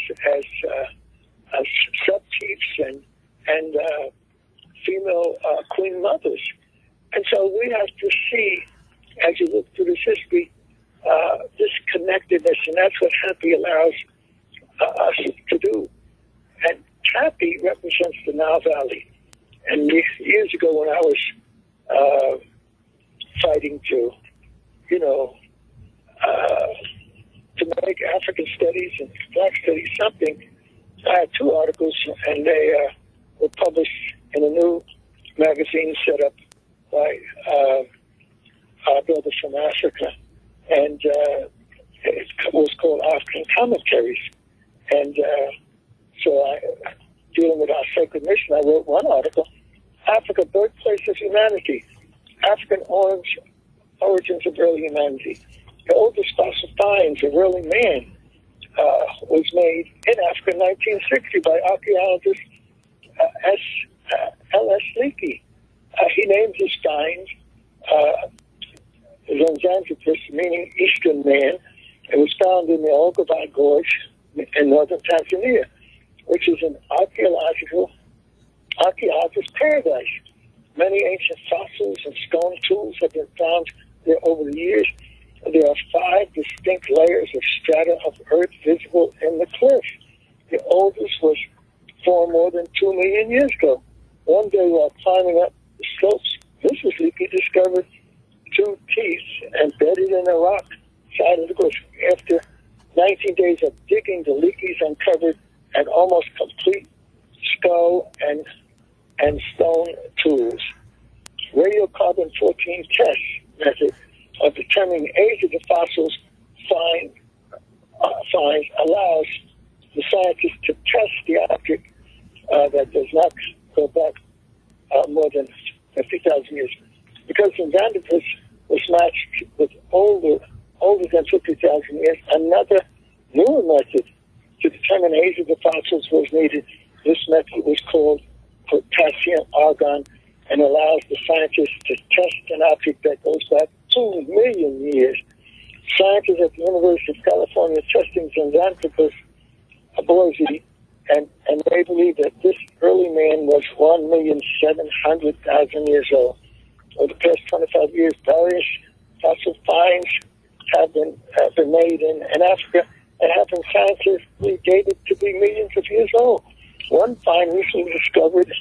sub-chiefs and female queen mothers. And so we have to see, as you look through this history, this connectedness, and that's what Happy allows us to do. And Happy represents the Nile Valley. And years ago when I was fighting to, to make African studies and Black studies something, I had 2 articles, and they were published in a new magazine set up by our brother from Africa. And it was called African Commentaries. And so dealing with our sacred mission, I wrote one article, Africa, Birthplace of Humanity, African Origins of Early Humanity. The oldest fossil finds of early man was made in Africa in 1960 by archaeologist L.S. Leakey. He named his find Zanzibar, meaning Eastern Man. It was found in the Ogavai Gorge in northern Tanzania, which is an archaeologist's paradise. Many ancient fossils and stone tools have been found there over the years. There are 5 distinct layers of strata of earth visible in the cliff. The oldest was formed more than 2 million years ago. One day while climbing up the slopes, Mrs. Leakey discovered 2 teeth embedded in the rock side of the cliff. After 19 days of digging, the Leakeys uncovered an almost complete skull and stone tools. Radiocarbon-14 test method of determining age of the fossils finds allows the scientists to test the object that does not go back more than 50,000 years. Because Zanzibar was matched with older than 50,000 years, another newer method to determine age of the fossils was needed. This method was called potassium argon and allows the scientists to test an object that goes back 2 million years. Scientists at the University of California testing Zanzibar's Boise, and they believe that this early man was 1,700,000 years old. Over the past 25 years, various fossil finds have been made in Africa and have been scientifically dated to be millions of years old. One find recently discovered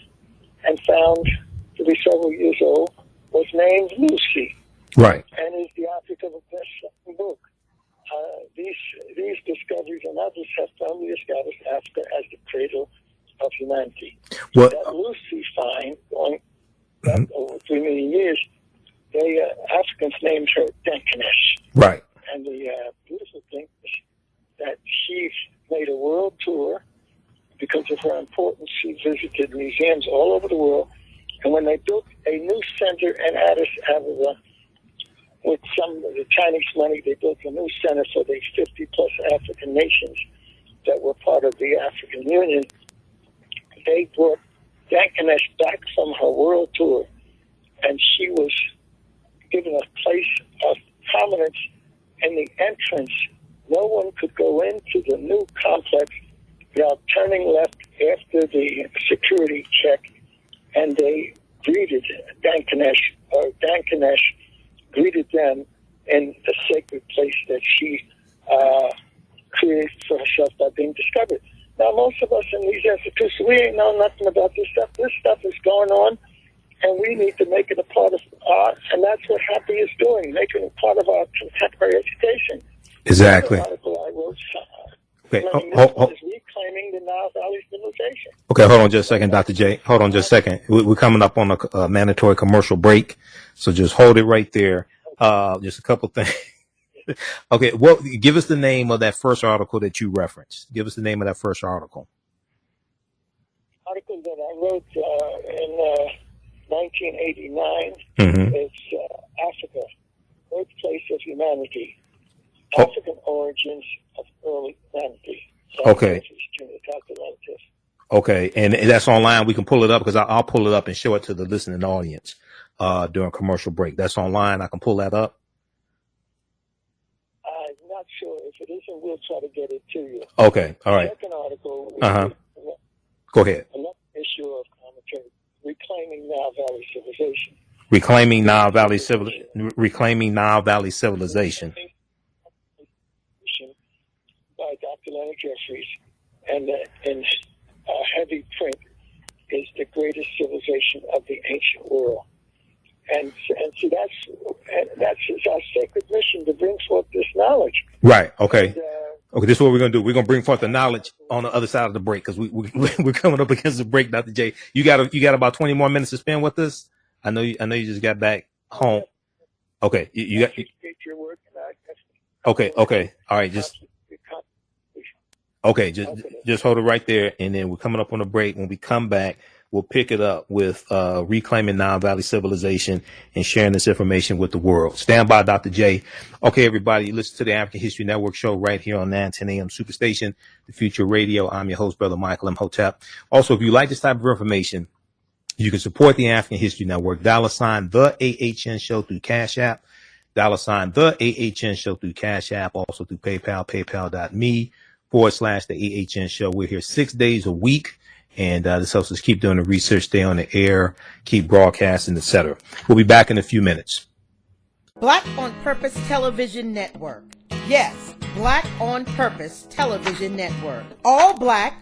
and found to be several years old was named Lucy. Right. And is the object of a best-selling book. These discoveries and others have firmly established Africa as the cradle of humanity. Well, that Lucy find, going back over 3 million years, Africans named her Dankanesh. Right. And the beautiful thing is that she made a world tour because of her importance. She visited museums all over the world. And when they built a new center in Addis Ababa, with some of the Chinese money, they built a new center for the 50-plus African nations that were part of the African Union. They brought Dankanesh back from her world tour, and she was given a place of prominence in the entrance. No one could go into the new complex without turning left after the security check, and they greeted Dankanesh greeted them in the sacred place that she created for herself by being discovered. Now, most of us in these institutions, we ain't know nothing about this stuff. This stuff is going on, and we need to make it a part of art, and that's what Happy is doing, making it part of our contemporary education. Exactly. Another article I wrote, okay. is reclaiming the Nile Valley civilization. Okay, hold on just a second, Dr. J. Hold on just a second. We're coming up on a mandatory commercial break, so just hold it right there. Just a couple things. Okay, well, give us the name of that first article that you referenced. Give us the name of that first article. Article that I wrote in 1989. Mm-hmm. It's Africa, Birthplace of Humanity, Oh. African Origins of Early Humanity. Okay. Dr. Lentis. Okay, and that's online. We can pull it up because I'll pull it up and show it to the listening audience during commercial break. That's online. I can pull that up. I'm not sure. If it isn't, we'll try to get it to you. Okay, all right. Second article. Go ahead. Another issue of commentary: Reclaiming Nile Valley Civilization. Reclaiming Nile Valley Civilization. By Dr. Leonard Jeffries, and in heavy print is the greatest civilization of the ancient world. And see, that's our sacred mission, to bring forth this knowledge. Right. Okay. And, Okay. This is what we're gonna do. We're gonna bring forth the knowledge on the other side of the break because we're coming up against the break, Dr. J. You got about 20 more minutes to spend with us. I know you just got back home. Okay. You got. get your work. Okay. Okay. All right. Okay, just hold it right there, and then we're coming up on a break. When we come back, we'll pick it up with Reclaiming Nile Valley Civilization and sharing this information with the world. Stand by, Dr. J. Okay, everybody, listen to the African History Network show right here on 910 AM Superstation, the Future Radio. I'm your host, Brother Michael Imhotep. Also, if you like this type of information, you can support the African History Network. $ the AHN show through Cash App. $ the AHN show through Cash App. Also through PayPal, paypal.me/the AHN show. We're here 6 days a week, and this helps us keep doing the research, stay on the air, keep broadcasting, etc. We'll be back in a few minutes. Black on Purpose Television Network. Yes, Black on Purpose Television Network. All black,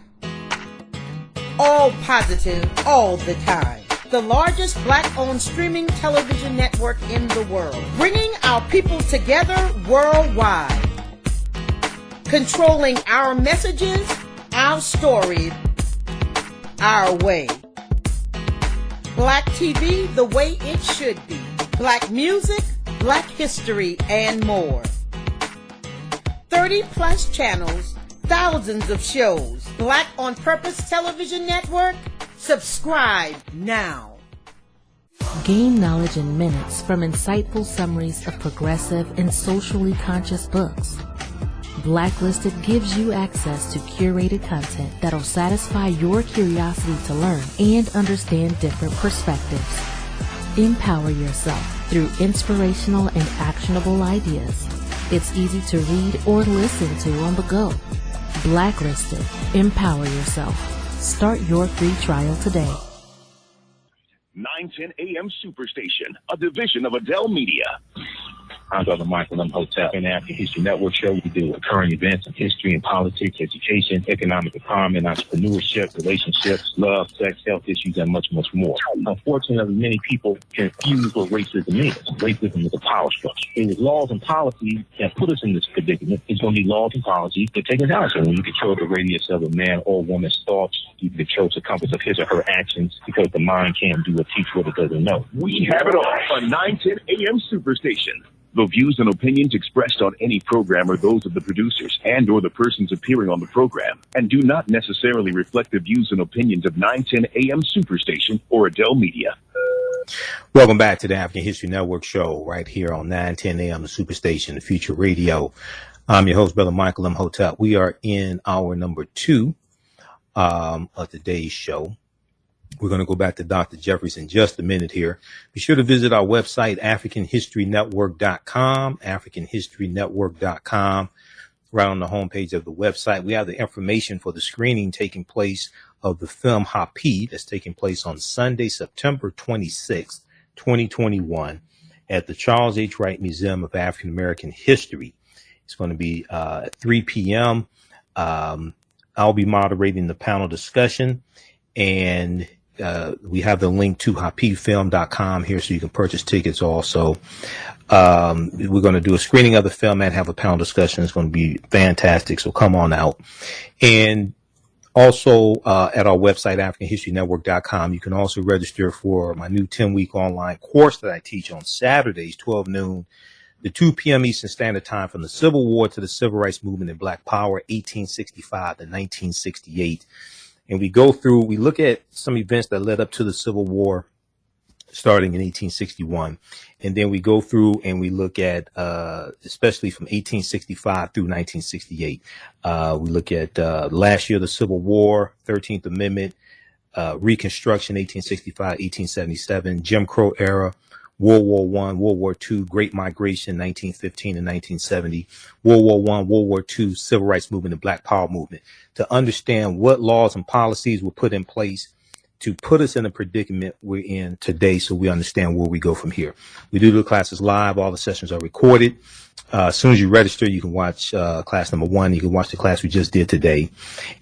all positive, all the time. The largest black-owned streaming television network in the world, bringing our people together worldwide. Controlling our messages, our stories, our way. Black TV the way it should be. Black music, black history, and more. 30+ channels, thousands of shows. Black on Purpose Television Network. Subscribe now. Gain knowledge in minutes from insightful summaries of progressive and socially conscious books. Blacklisted gives you access to curated content that'll satisfy your curiosity to learn and understand different perspectives. Empower yourself through inspirational and actionable ideas. It's easy to read or listen to on the go. Blacklisted. Empower yourself. Start your free trial today. 910 AM Superstation, a division of Adele Media. I'm Brother Michael Imhotep. In the African History Network show, we deal with current events in history and politics, education, economic empowerment, entrepreneurship, relationships, love, sex, health issues, and much, much more. Unfortunately, many people confuse what racism is. Racism is a power structure. It is laws and policies that put us in this predicament. It's going to be laws and policies that take us out. So when you control the radius of a man or woman's thoughts, you control the compass of his or her actions, because the mind can't do or teach what it doesn't know. We have it all on 910 AM Superstation. The views and opinions expressed on any program are those of the producers and or the persons appearing on the program and do not necessarily reflect the views and opinions of 910 AM Superstation or Adele Media. Welcome back to the African History Network show right here on 910 AM Superstation, the Future Radio. I'm your host, Brother Michael Imhotep. We are in hour number 2 of today's show. We're going to go back to Dr. Jeffries in just a minute here. Be sure to visit our website, AfricanHistoryNetwork.com, AfricanHistoryNetwork.com. Right on the homepage of the website, we have the information for the screening taking place of the film Hapi that's taking place on Sunday, September 26th, 2021 at the Charles H. Wright Museum of African American History. It's going to be at 3 p.m. I'll be moderating the panel discussion, and we have the link to hapifilm.com here so you can purchase tickets also. We're going to do a screening of the film and have a panel discussion. It's going to be fantastic, so come on out. And also at our website, AfricanHistoryNetwork.com, you can also register for my new 10-week online course that I teach on Saturdays, 12 noon to 2 p.m. Eastern Standard Time, from the Civil War to the Civil Rights Movement and Black Power, 1865 to 1968. And we look at some events that led up to the Civil War starting in 1861. And then we go through and we look at, especially from 1865 through 1968. We look at last year, the Civil War, 13th Amendment, Reconstruction, 1865, 1877, Jim Crow era, World War I, World War II, Great Migration, 1915 and 1970, World War I, World War II, Civil Rights Movement, and Black Power Movement, to understand what laws and policies were put in place to put us in the predicament we're in today, so we understand where we go from here. We do the classes live. All the sessions are recorded. As soon as you register, you can watch class number 1. You can watch the class we just did today.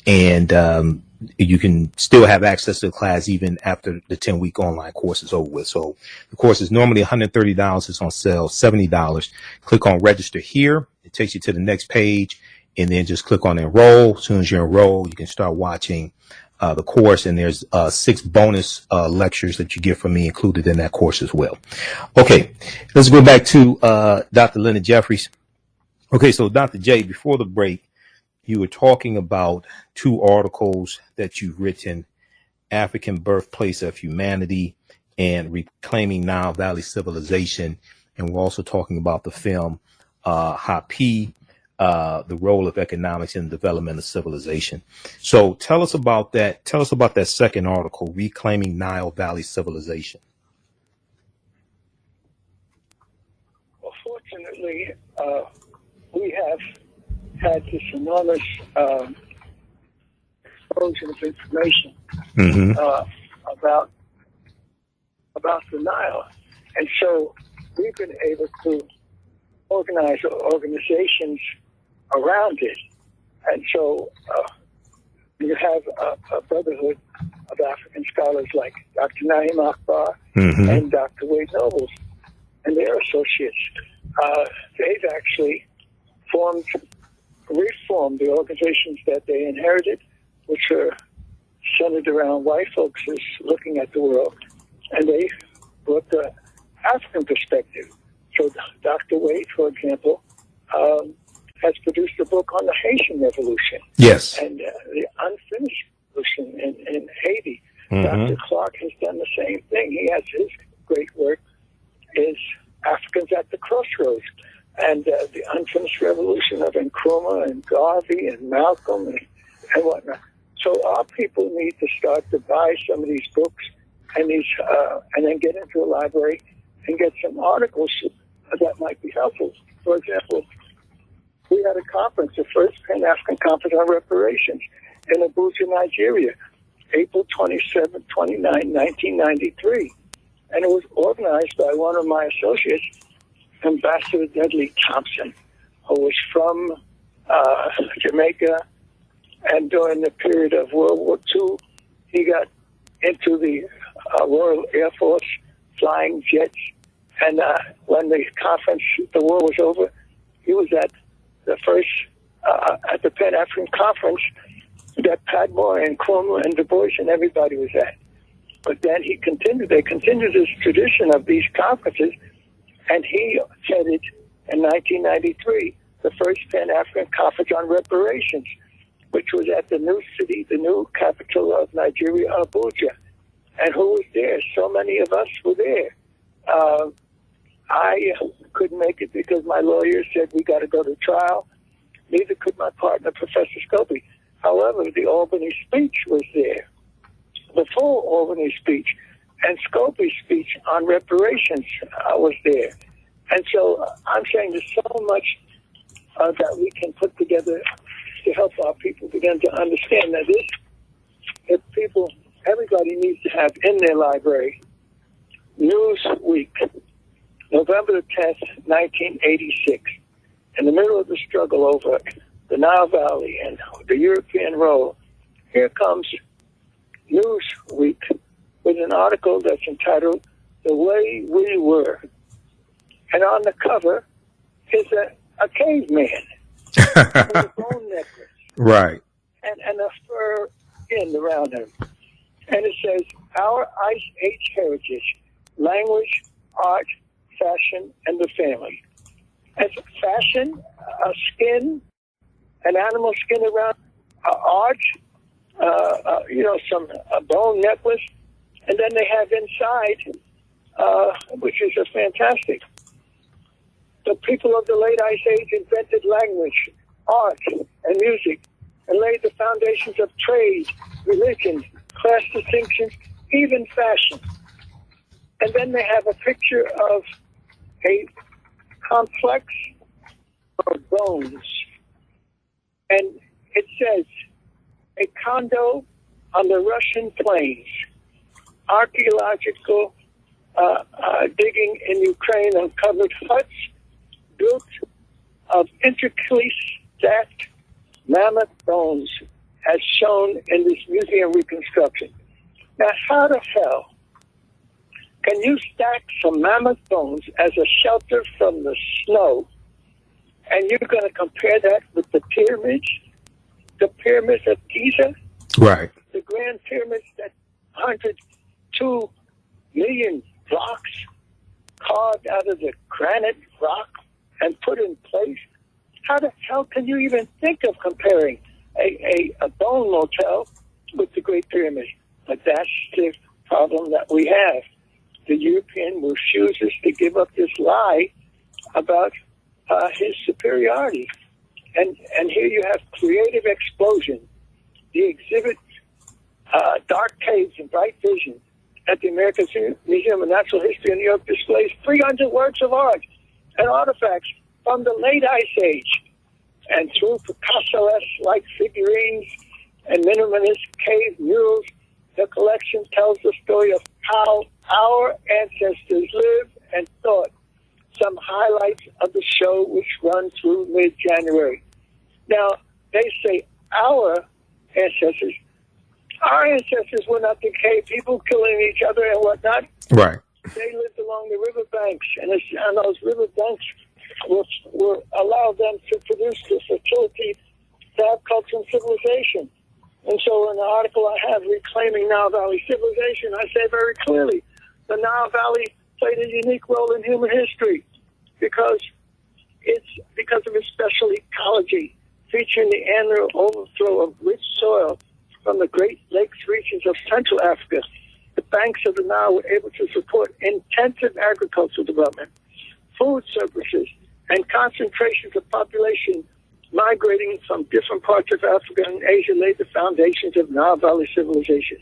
And you can still have access to the class even after the 10-week online course is over with. So the course is normally $130. It's on sale, $70. Click on register here. It takes you to the next page, and then just click on enroll. As soon as you enroll, you can start watching the course, and there's 6 bonus lectures that you get from me included in that course as well. Okay, let's go back to Dr. Leonard Jeffries. Okay, so Dr. J, before the break, you were talking about 2 articles that you've written, African Birthplace of Humanity and Reclaiming Nile Valley Civilization. And we're also talking about the film Hapi, the role of economics in the development of civilization. So tell us about that. Tell us about that second article, Reclaiming Nile Valley Civilization. Well, fortunately, we have had this enormous explosion of information about the Nile. And so we've been able to organize organizations around it. And so you have a brotherhood of African scholars like Dr. Naim Akbar and Dr. Wade Nobles and their associates. They've actually reformed the organizations that they inherited, which are centered around white folks is looking at the world, and they brought the African perspective. So Dr. Wade, for example, has produced a book on the Haitian Revolution. Yes. And the unfinished revolution in Haiti. Dr. Clark has done the same thing. He has his great work is Africans at the Crossroads, and the unfinished revolution of Nkrumah and Garvey and Malcolm and whatnot. So our people need to start to buy some of these books and and then get into a library and get some articles that might be helpful. For example, we had a conference, the first Pan-African Conference on Reparations in Abuja, Nigeria, April 27, 29, 1993. And it was organized by one of my associates, Ambassador Dudley Thompson, who was from Jamaica. And during the period of World War II, he got into the Royal Air Force flying jets. And when the conference, the war was over, he was at the first, at the Pan-African Conference that Padmore and Nkrumah and Du Bois and everybody was at. But then they continued this tradition of these conferences, and he headed in 1993 the first Pan-African Conference on Reparations, which was at the new city, the new capital of Nigeria, Abuja. And who was there? So many of us were there. I couldn't make it because my lawyer said we got to go to trial. Neither could my partner, Professor Scopey. However, the Albany speech was there, the full Albany speech, and Scopey's speech on reparations was there. And so I'm saying there's so much that we can put together to help our people begin to understand that everybody needs to have in their library Newsweek, November the 10th, 1986, in the middle of the struggle over the Nile Valley and the European role. Here comes Newsweek with an article that's entitled The Way We Were. And on the cover is a caveman with a bone necklace. Right. And a fur skin around him. And it says, Our Ice Age Heritage, Language, Art, Fashion, and the Family. As fashion, a skin, an animal skin around, art, a bone necklace, and then they have inside which is fantastic. The people of the late Ice Age invented language, art, and music, and laid the foundations of trade, religion, class distinctions, even fashion. And then they have a picture of a complex of bones. And it says, a condo on the Russian plains, archaeological digging in Ukraine uncovered huts built of intricately stacked mammoth bones as shown in this museum reconstruction. Now, how the hell can you stack some mammoth bones as a shelter from the snow, and you're going to compare that with the pyramids of Giza? Right. The Grand Pyramids, that 102 million blocks carved out of the granite rock and put in place. How the hell can you even think of comparing a bone motel with the Great Pyramid? But that's the problem that we have. The European refuses to give up this lie about his superiority. And here you have creative explosion. The exhibit, Dark Caves and Bright Vision, at the American Museum of Natural History in New York displays 300 works of art and artifacts from the late Ice Age. And through Picasso-esque-like figurines and minimalist cave murals, the collection tells the story of how our ancestors lived and thought. Some highlights of the show, which run through mid-January. Now, they say our ancestors. Our ancestors were not the cave people killing each other and whatnot. Right. They lived along the riverbanks, and those riverbanks will allow them to produce the fertility to have culture and civilization. And so in the article I have, Reclaiming Nile Valley Civilization, I say very clearly, the Nile Valley played a unique role in human history because of its special ecology, featuring the annual overflow of rich soil from the Great Lakes regions of Central Africa. The banks of the Nile were able to support intensive agricultural development, food services, and concentrations of population migrating from different parts of Africa and Asia laid the foundations of Nile Valley civilization.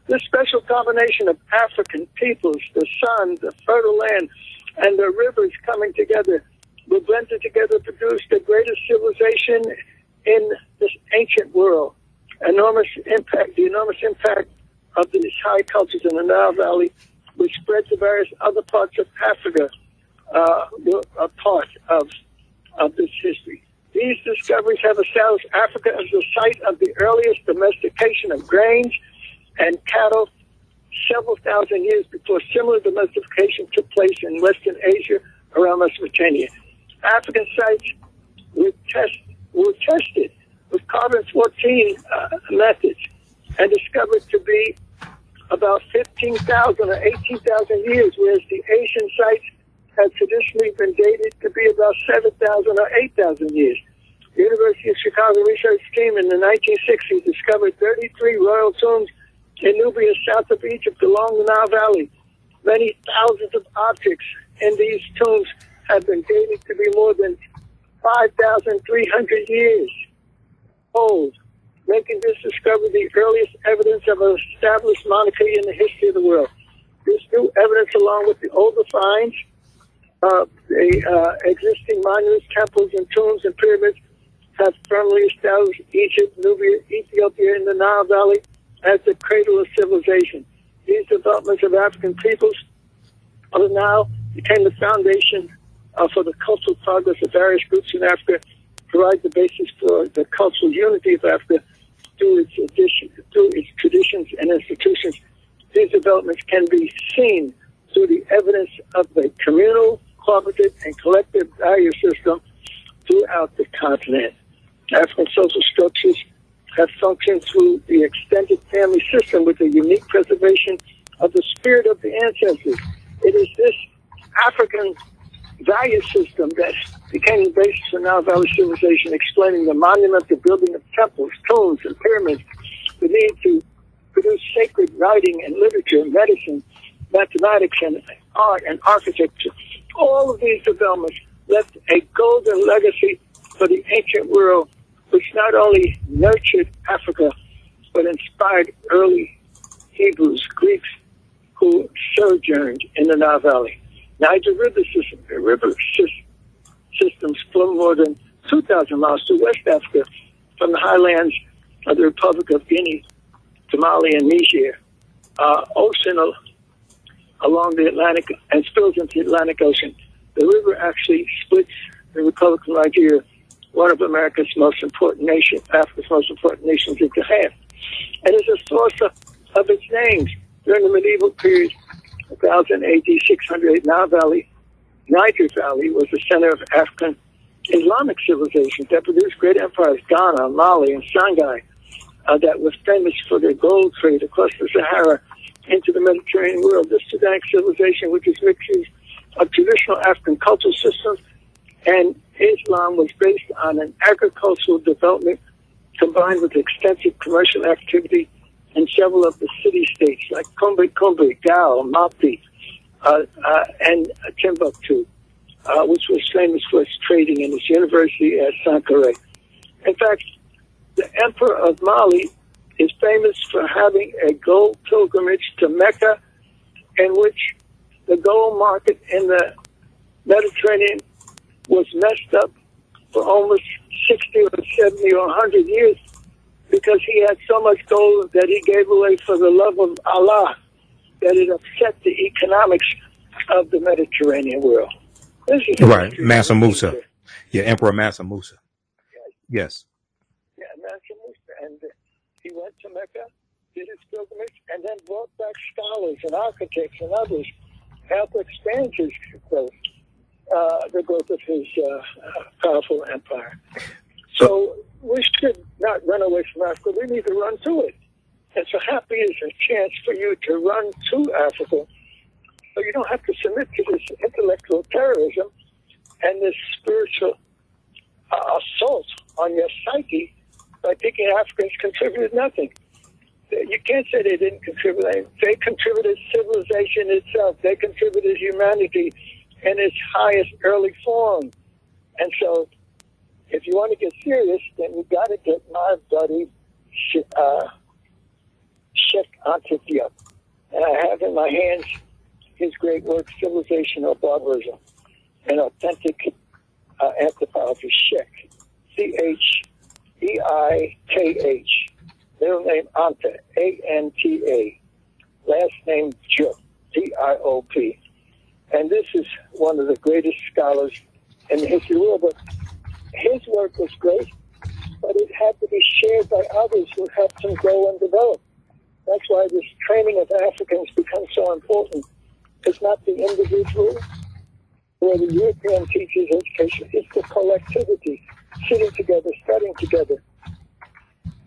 This special combination of African peoples, the sun, the fertile land, and the rivers coming together were blended together to produce the greatest civilization in this ancient world. The enormous impact of these high cultures in the Nile Valley, which spread to various other parts of Africa, were a part of this history. These discoveries have established Africa as the site of the earliest domestication of grains and cattle several thousand years before similar domestication took place in Western Asia around Mesopotamia. African sites were tested with carbon-14 methods and discovered to be about 15,000 or 18,000 years, whereas the Asian sites have traditionally been dated to be about 7,000 or 8,000 years. The University of Chicago research team in the 1960s discovered 33 royal tombs in Nubia, south of Egypt, along the Nile Valley. Many thousands of objects in these tombs have been dated to be more than 5,300 years old, making this discovery the earliest evidence of an established monarchy in the history of the world. This new evidence, along with the older finds, the existing monuments, temples, and tombs and pyramids, have firmly established Egypt, Nubia, Ethiopia, and the Nile Valley as the cradle of civilization. These developments of African peoples of the Nile became the foundation for the cultural progress of various groups in Africa, provide the basis for the cultural unity of Africa through its traditions and institutions. These developments can be seen through the evidence of the communal, cooperative, and collective value system throughout the continent. African social structures have functioned through the extended family system with a unique preservation of the spirit of the ancestors. It is this African value system that became the basis for Nile Valley civilization, explaining the monumental building of temples, tombs, and pyramids, the need to produce sacred writing and literature, medicine, mathematics and art and architecture. All of these developments left a golden legacy for the ancient world, which not only nurtured Africa, but inspired early Hebrews, Greeks, who sojourned in the Nile Valley. Niger River systems flow more than 2,000 miles to West Africa from the highlands of the Republic of Guinea to Mali and Niger, ocean along the Atlantic and spills into the Atlantic Ocean. The river actually splits the Republic of Nigeria, one of America's most important nations, Africa's most important nations, into half. And is a source of its names. During the medieval period, 1000 AD, 600 Niger Valley was the center of African Islamic civilizations that produced great empires, Ghana, Mali, and Songhai, that was famous for their gold trade across the Sahara into the Mediterranean world. This Sudanic civilization, which is mixtures of traditional African cultural systems and Islam, was based on an agricultural development combined with extensive commercial activity in several of the city-states like Kombe, Gao, Mopti, and Timbuktu, which was famous for its trading and its university at Sankore. In fact, the Emperor of Mali is famous for having a gold pilgrimage to Mecca, in which the gold market in the Mediterranean was messed up for almost 60 or 70 or 100 years because he had so much gold that he gave away for the love of Allah that it upset the economics of the Mediterranean world. This is right, Mansa Musa. Yeah, Emperor Mansa Musa. Yes. Yeah, Mansa Musa. And he went to Mecca, did his pilgrimage, and then brought back scholars and architects and others to help expand his growth, the growth of his powerful empire. So we should not run away from Africa. We need to run to it. And so happy is a chance for you to run to Africa. So you don't have to submit to this intellectual terrorism and this spiritual assault on your psyche by thinking Africans contributed nothing. You can't say they didn't contribute. They contributed civilization itself. They contributed humanity in its highest early form. And so if you want to get serious, then you've got to get my buddy Cheikh Anta Diop. And I have in my hands his great work, Civilization or Barbarism, an authentic anthropology. Cheikh, Cheikh, middle name Anta, A-N-T-A, last name Diop, D-I-O-P. And this is one of the greatest scholars in the history of the world. But his work was great, but it had to be shared by others who helped him grow and develop. That's why this training of Africans becomes so important. It's not the individual or the European teacher's education. It's the collectivity, sitting together, studying together.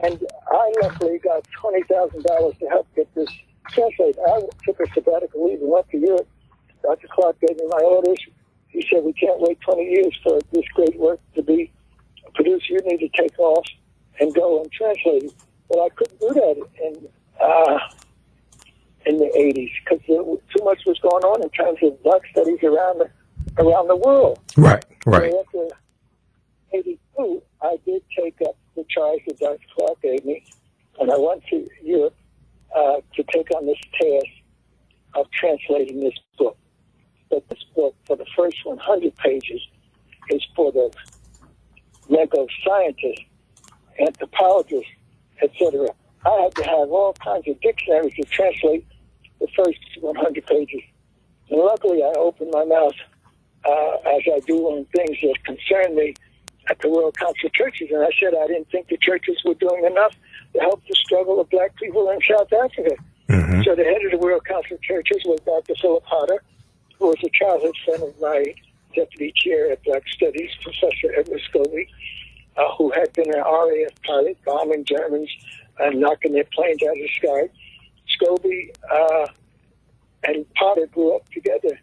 And I luckily got $20,000 to help get this translated. I took a sabbatical leave and went to Europe. Dr. Clark gave me my orders. He said, we can't wait 20 years for this great work to be produced. You need to take off and go and translate it. But I couldn't do that in the 80s because too much was going on in terms of black studies around the world. Right. So after 82, I did take up the charge that Dr. Clark gave me, and I went to Europe to take on this task of translating this book. But this book, for the first 100 pages, is for the Lego scientists, anthropologists, etc. I had to have all kinds of dictionaries to translate the first 100 pages. And luckily, I opened my mouth, as I do on things that concern me at the World Council of Churches, and I said I didn't think the churches were doing enough to help the struggle of black people in South Africa. Mm-hmm. So the head of the World Council of Churches was Dr. Philip Potter, who was a childhood friend of my deputy chair at Black Studies, Professor Edward Scobie, who had been an RAF pilot, bombing Germans and knocking their planes out of the sky. Scobie and Potter grew up together,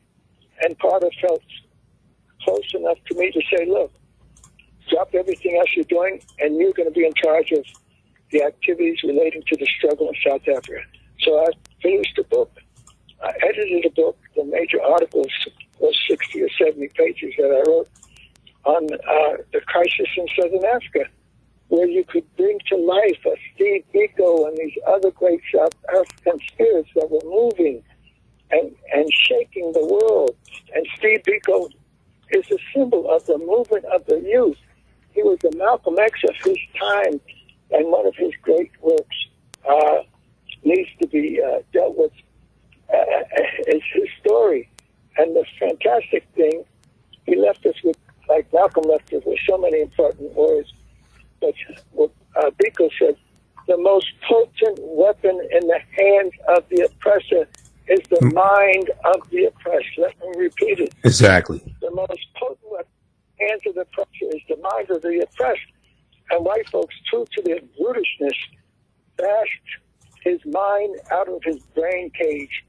and Potter felt close enough to me to say, look, drop everything else you're doing, and you're going to be in charge of the activities relating to the struggle in South Africa. So I finished the book, I edited a book. The major articles was 60 or 70 pages that I wrote on the crisis in Southern Africa, where you could bring to life a Steve Biko and these other great South African spirits that were moving and shaking the world. And Steve Biko is a symbol of the movement of the youth. He was the Malcolm X of his time, and one of his great works needs to be dealt with is his story. And the fantastic thing, he left us with, like Malcolm left us with so many important words, but what Biko said, the most potent weapon in the hands of the oppressor is the mind of the oppressed. Let me repeat it. Exactly. The most potent weapon in the hands of the oppressor is the mind of the oppressed. And white folks, true to their brutishness, bashed his mind out of his brain cage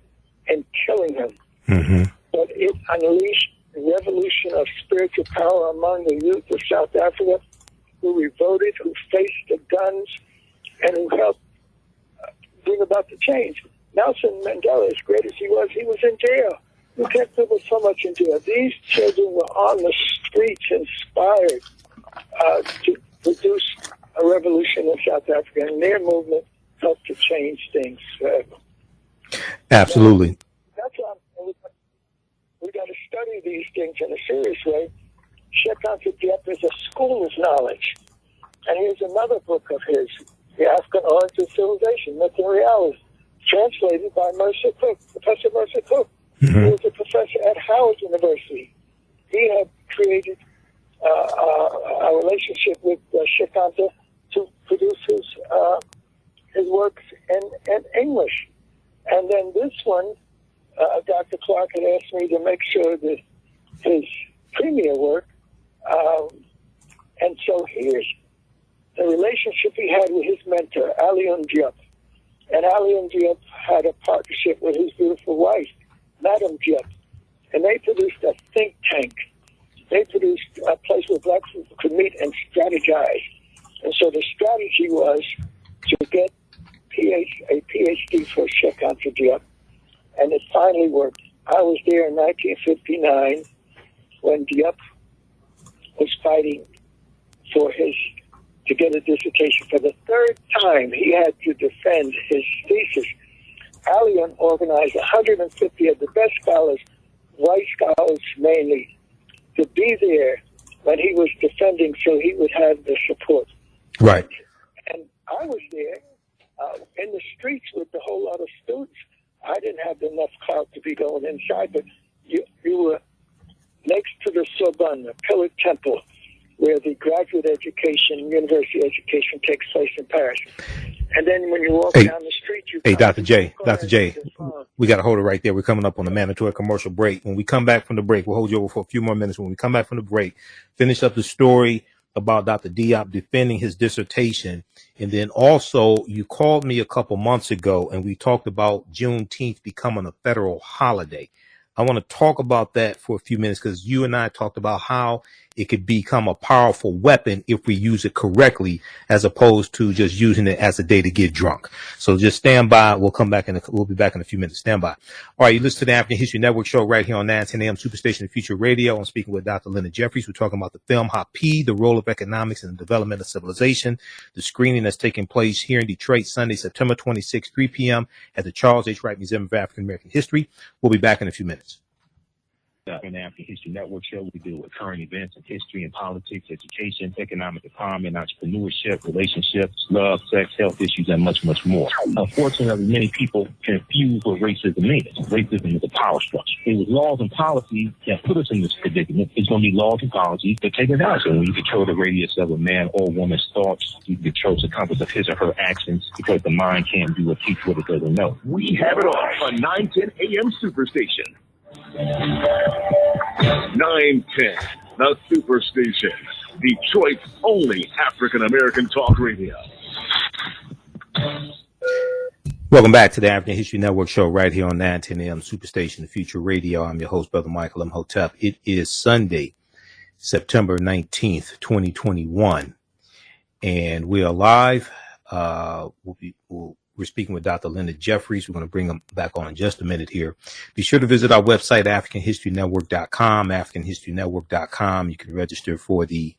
and killing him. Mm-hmm. But it unleashed a revolution of spiritual power among the youth of South Africa, who revolted, who faced the guns, and who helped bring about the change. Nelson Mandela, as great as he was in jail. You can't put so much in jail. These children were on the streets, inspired to produce a revolution in South Africa, and their movement helped to change things forever. Absolutely. That's why we got to study these things in a serious way. Shekinah Diop is a school of knowledge. And here's another book of his, The African Origin of Civilization, Myth and Reality, translated by Mercer Cook, Professor Mercer Cook. Mm-hmm. He was a professor at Howard University. He had created a relationship with Shekinah to produce his works in English. And then this one, Dr. Clark had asked me to make sure that his premier work, and so here's the relationship he had with his mentor, Alioune Diop. And Alioune Diop had a partnership with his beautiful wife, Madame Diop. And they produced a think tank. They produced a place where black people could meet and strategize. And so the strategy was to get a PhD for Shekinah Diop. And it finally worked. I was there in 1959 when Diop was fighting to get a dissertation. For the third time, he had to defend his thesis. Alioune organized 150 of the best scholars, white scholars mainly, to be there when he was defending so he would have the support. Right. And I was there in the streets with a whole lot of students. I didn't have enough clout to be going inside, but you were next to the Sorbonne, the Pillared Temple, where the graduate education, university education takes place in Paris. And then when you walk down the street, Hey, Dr. J, we got to hold it right there. We're coming up on the mandatory commercial break. When we come back from the break, we'll hold you over for a few more minutes. When we come back from the break, finish up the story about Dr. Diop defending his dissertation. And then also, you called me a couple months ago and we talked about Juneteenth becoming a federal holiday. I want to talk about that for a few minutes because you and I talked about how it could become a powerful weapon if we use it correctly, as opposed to just using it as a day to get drunk. So just stand by. We'll be back in a few minutes. Stand by. All right. You listen to the African History Network show right here on 910 AM Superstation of Future Radio. I'm speaking with Dr. Leonard Jeffries. We're talking about the film Hapi, the role of economics in the development of civilization. The screening that's taking place here in Detroit, Sunday, September 26, 3 p.m. at the Charles H. Wright Museum of African American History. We'll be back in a few minutes. In the African History Network show, we deal with current events in history and politics, education, economic empowerment, entrepreneurship, relationships, love, sex, health issues, and much, much more. Unfortunately, many people confuse what racism means. Racism is a power structure. It was laws and policies that put us in this predicament. It's going to be laws and policies that take us out. So when you control the radius of a man or woman's thoughts, you control the compass of his or her actions because the mind can't do or teach what it doesn't know. We have it all on 910 AM Superstation. 910, the Superstation, Detroit's only African-American talk radio. Welcome back to the African History Network show right here on 910 AM Superstation, the Future Radio. I'm your host, Brother Michael Imhotep. It is Sunday, September 19th, 2021, and we are live. We're We're speaking with Dr. Leonard Jeffries. We're going to bring him back on in just a minute here. Be sure to visit our website, AfricanHistoryNetwork.com, AfricanHistoryNetwork.com. You can register for the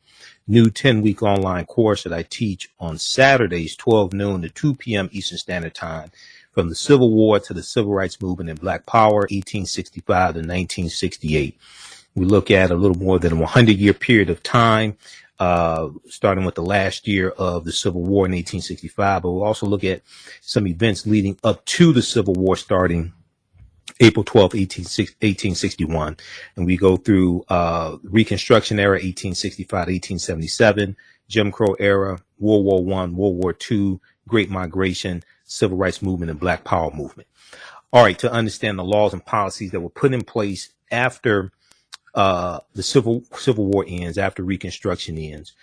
new 10-week online course that I teach on Saturdays, 12 noon to 2 p.m. Eastern Standard Time, from the Civil War to the Civil Rights Movement and Black Power, 1865 to 1968. We look at a little more than a 100-year period of time, starting with the last year of the Civil War in 1865. But we'll also look at some events leading up to the Civil War, starting April 12, 1861. And we go through Reconstruction era, 1865 to 1877, Jim Crow era, World War I, World War II, Great Migration, Civil Rights Movement, and Black Power Movement. All right, to understand the laws and policies that were put in place after the Civil War ends, after Reconstruction ends,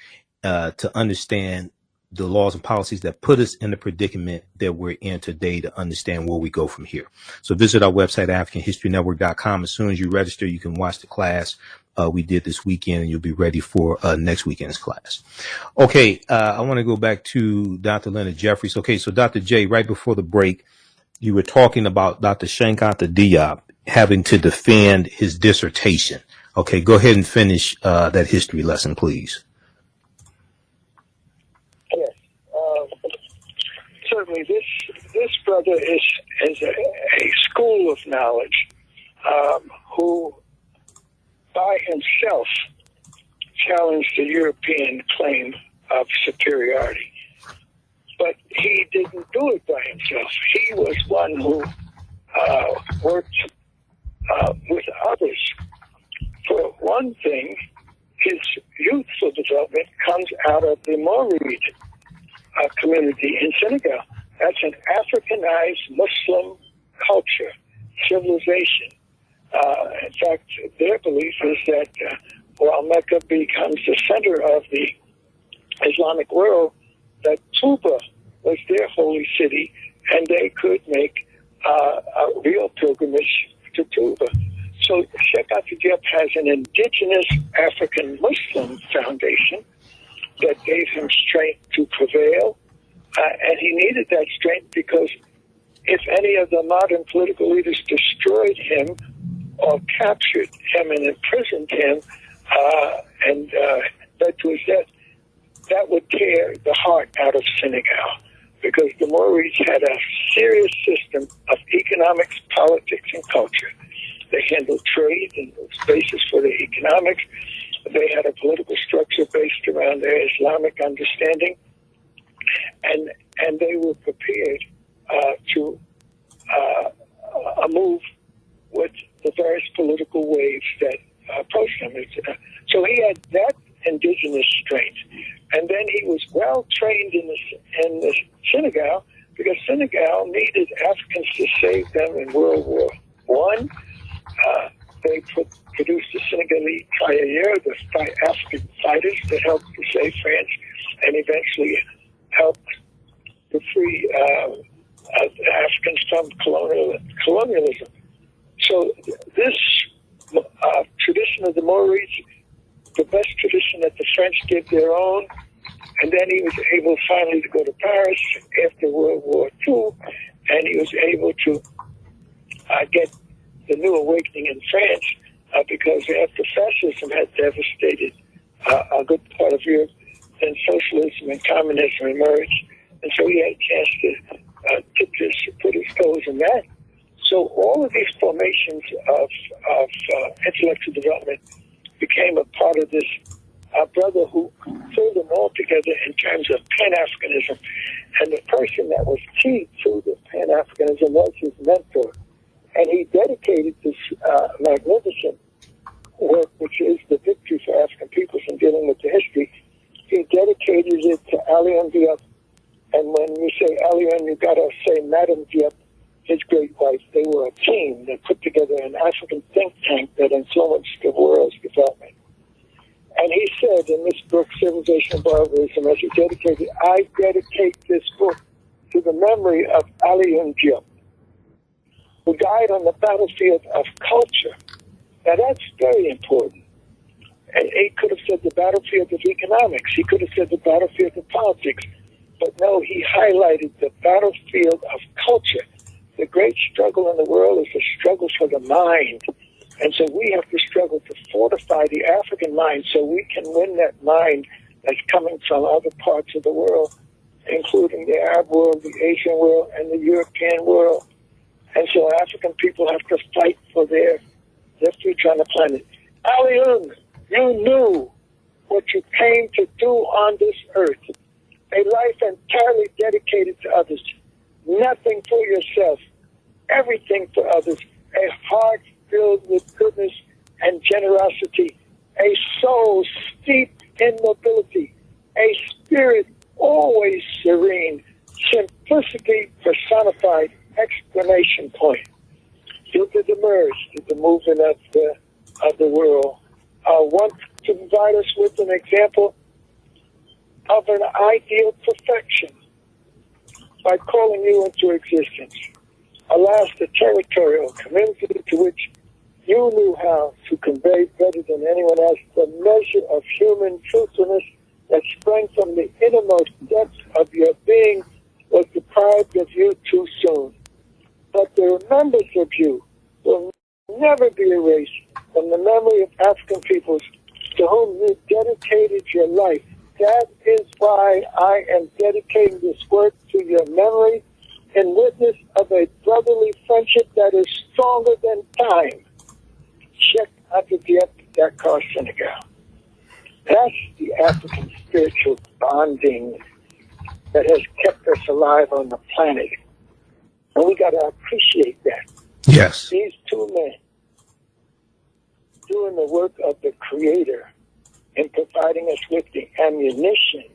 to understand the laws and policies that put us in the predicament that we're in today, to understand where we go from here. So visit our website, AfricanHistoryNetwork.com. As soon as you register, you can watch the class we did this weekend, and you'll be ready for next weekend's class. Okay, I want to go back to Dr. Leonard Jeffries. Okay, so Dr. J, right before the break, you were talking about Dr. Sheikh Anta Diop having to defend his dissertation. Okay, go ahead and finish that history lesson, please. Yes, certainly this brother is a school of knowledge who by himself challenged the European claim of superiority. But he didn't do it by himself. He was one who worked with others. For one thing, his youthful development comes out of the Moreid community in Senegal. That's an Africanized Muslim culture, civilization. In fact, their belief is that while Mecca becomes the center of the Islamic world, that Touba was their holy city, and they could make a real pilgrimage to Touba. So Sheikh Anta Diop has an indigenous African Muslim foundation that gave him strength to prevail, and he needed that strength because if any of the modern political leaders destroyed him or captured him and imprisoned him and led to his death, that would tear the heart out of Senegal, because the Moorids had a serious system of economics, politics, and culture. They handled trade and the basis for the economics. They had a political structure based around their Islamic understanding, and they were prepared to move with the various political waves that approached him. So he had that indigenous strength, and then he was well trained in the Senegal, because Senegal needed Africans to save them in World War I. They produced the Senegalese Tirailleurs, the African fighters that helped to save France and eventually helped to free Africans from colonialism. So this tradition of the Moorids, the best tradition that the French did their own, and then he was able finally to go to Paris after World War II, and he was able to get the new awakening in France because after fascism had devastated a good part of Europe, then socialism and communism emerged, and so he had a chance to put his toes in that. So all of these formations of intellectual development became a part of this brother who pulled them all together in terms of Pan-Africanism. And the person that was key to the Pan-Africanism was his mentor. And he dedicated this magnificent work, which is the Victory for African Peoples in dealing with the history. He dedicated it to Alioune Diop. And when you say Alioune, you got to say Madame Diop, his great wife. They were a team that put together an African think tank that influenced the world's development. And he said in this book, Civilization and Barbarism, as he dedicated, I dedicate this book to the memory of Alioune Diop, who died on the battlefield of culture. Now that's very important. And he could have said the battlefield of economics. He could have said the battlefield of politics. But no, he highlighted the battlefield of culture. The great struggle in the world is the struggle for the mind. And so we have to struggle to fortify the African mind so we can win that mind that's coming from other parts of the world, including the Arab world, the Asian world, and the European world. And so African people have to fight for their future on the planet. Alioune, you knew what you came to do on this earth. A life entirely dedicated to others. Nothing for yourself. Everything for others. A heart filled with goodness and generosity. A soul steeped in nobility. A spirit always serene. Simplicity personified! Exclamation point. You did emerge to the movement of the world. I want to provide us with an example of an ideal perfection by calling you into existence. Alas, the territorial community to which you knew how to convey better than anyone else the measure of human truthfulness that sprang from the innermost depths of your being was deprived of you too soon. But the remembrance of you will never be erased from the memory of African peoples to whom you dedicated your life. That is why I am dedicating this work to your memory in witness of a brotherly friendship that is stronger than time. Check Anta Diop, Dakar, Senegal. That's the African spiritual bonding that has kept us alive on the planet. And we got to appreciate that. Yes. These two men doing the work of the Creator and providing us with the ammunition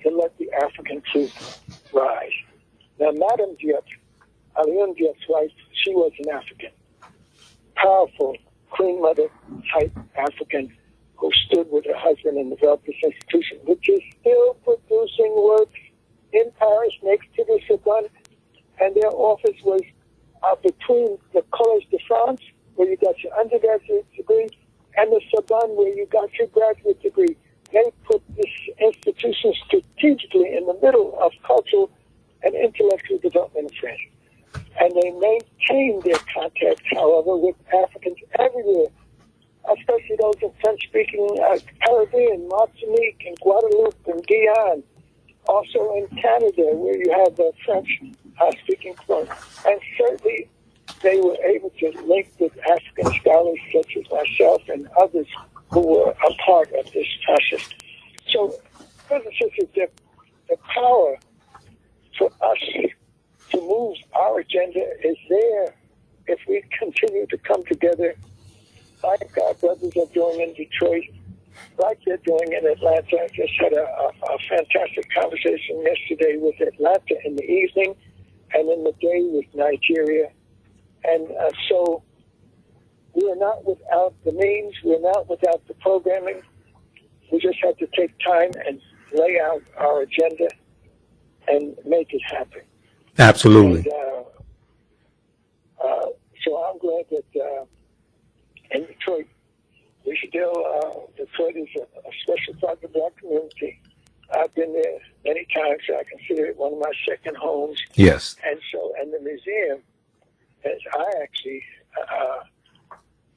to let the African truth rise. Now, Madame Diop, Alioune Diop's wife, she was an African. Powerful, Queen Mother type African who stood with her husband and developed this institution, which is still producing works in Paris next to the Sorbonne. And their office was between the Collège de France, where you got your undergraduate degree, and the Sorbonne, where you got your graduate degree. They put this institution strategically in the middle of cultural and intellectual development in France. And they maintained their contacts, however, with Africans everywhere, especially those in French-speaking Caribbean, Martinique, and Guadeloupe, and Guyana. Also in Canada, where you have the French-speaking clones. And certainly they were able to link with African scholars such as myself and others who were a part of this process. So, brothers and sisters, the power for us to move our agenda is there if we continue to come together like our brothers are doing in Detroit, like they're doing in Atlanta. I just had a fantastic conversation yesterday with Atlanta in the evening, and in the day with Nigeria. And so we are not without the means, we're not without the programming. We just have to take time and lay out our agenda and make it happen. Absolutely. And, so I'm glad that in Detroit, Detroit is a special part of the Black community. I've been there many times. I consider it one of my second homes. Yes. And so, and the museum, as I actually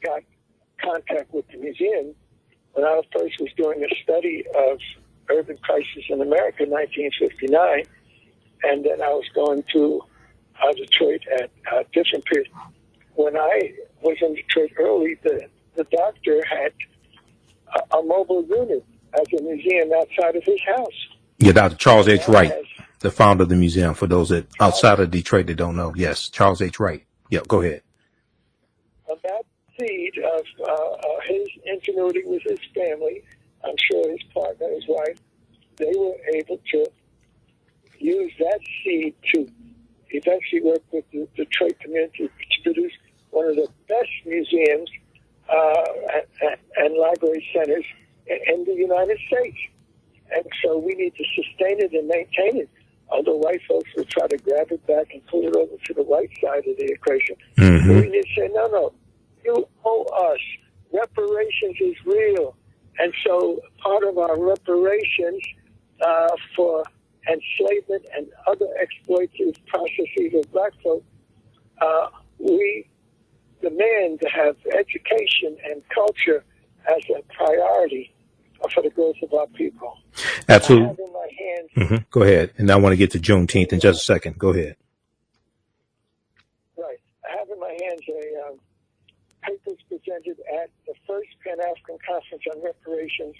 got contact with the museum when I first was doing a study of urban crisis in America in 1959, and then I was going to Detroit at a different period. When I was in Detroit early, the doctor had a mobile unit as a museum outside of his house. Yeah, Dr. Charles H. Wright, the founder of the museum, for those that outside of Detroit that don't know. Yes, Charles H. Wright. Yeah, go ahead. That seed of his ingenuity with his family, I'm sure his partner, his wife, they were able to use that seed to eventually work with the Detroit community to produce one of the best museums and library centers in the United States. And so we need to sustain it and maintain it. Although white folks will try to grab it back and pull it over to the white side of the equation. Mm-hmm. We need to say, no, you owe us. Reparations is real. And so part of our reparations for enslavement and other exploitative processes of black folk, we demand to have education and culture as a priority for the growth of our people. Absolutely. I have in my hands, Go ahead. And I want to get to Juneteenth in just a second. Go ahead. right, I have in my hands papers presented at the first Pan-African Conference on Reparations,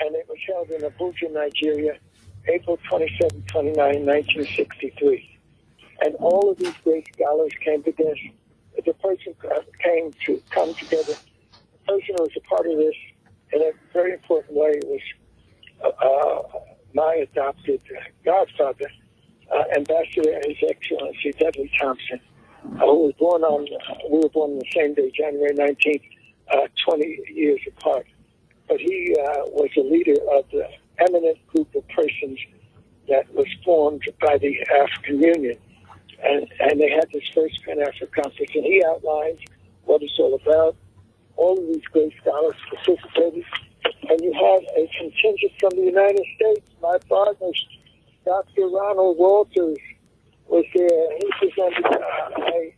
and it was held in Abuja, Nigeria, April 27, 29, 1963. And all of these great scholars came together. The person came to come together. The person who was a part of this in a very important way was my adopted godfather, Ambassador His Excellency Dudley Thompson, who was born on, we were born on the same day, January 19th, 20 years apart. But he was a leader of the eminent group of persons that was formed by the African Union. And they had this first Pan-African Conference, and he outlined what it's all about. All of these great scholars participated. And you had a contingent from the United States. My partner, Dr. Ronald Walters, was there. He presented an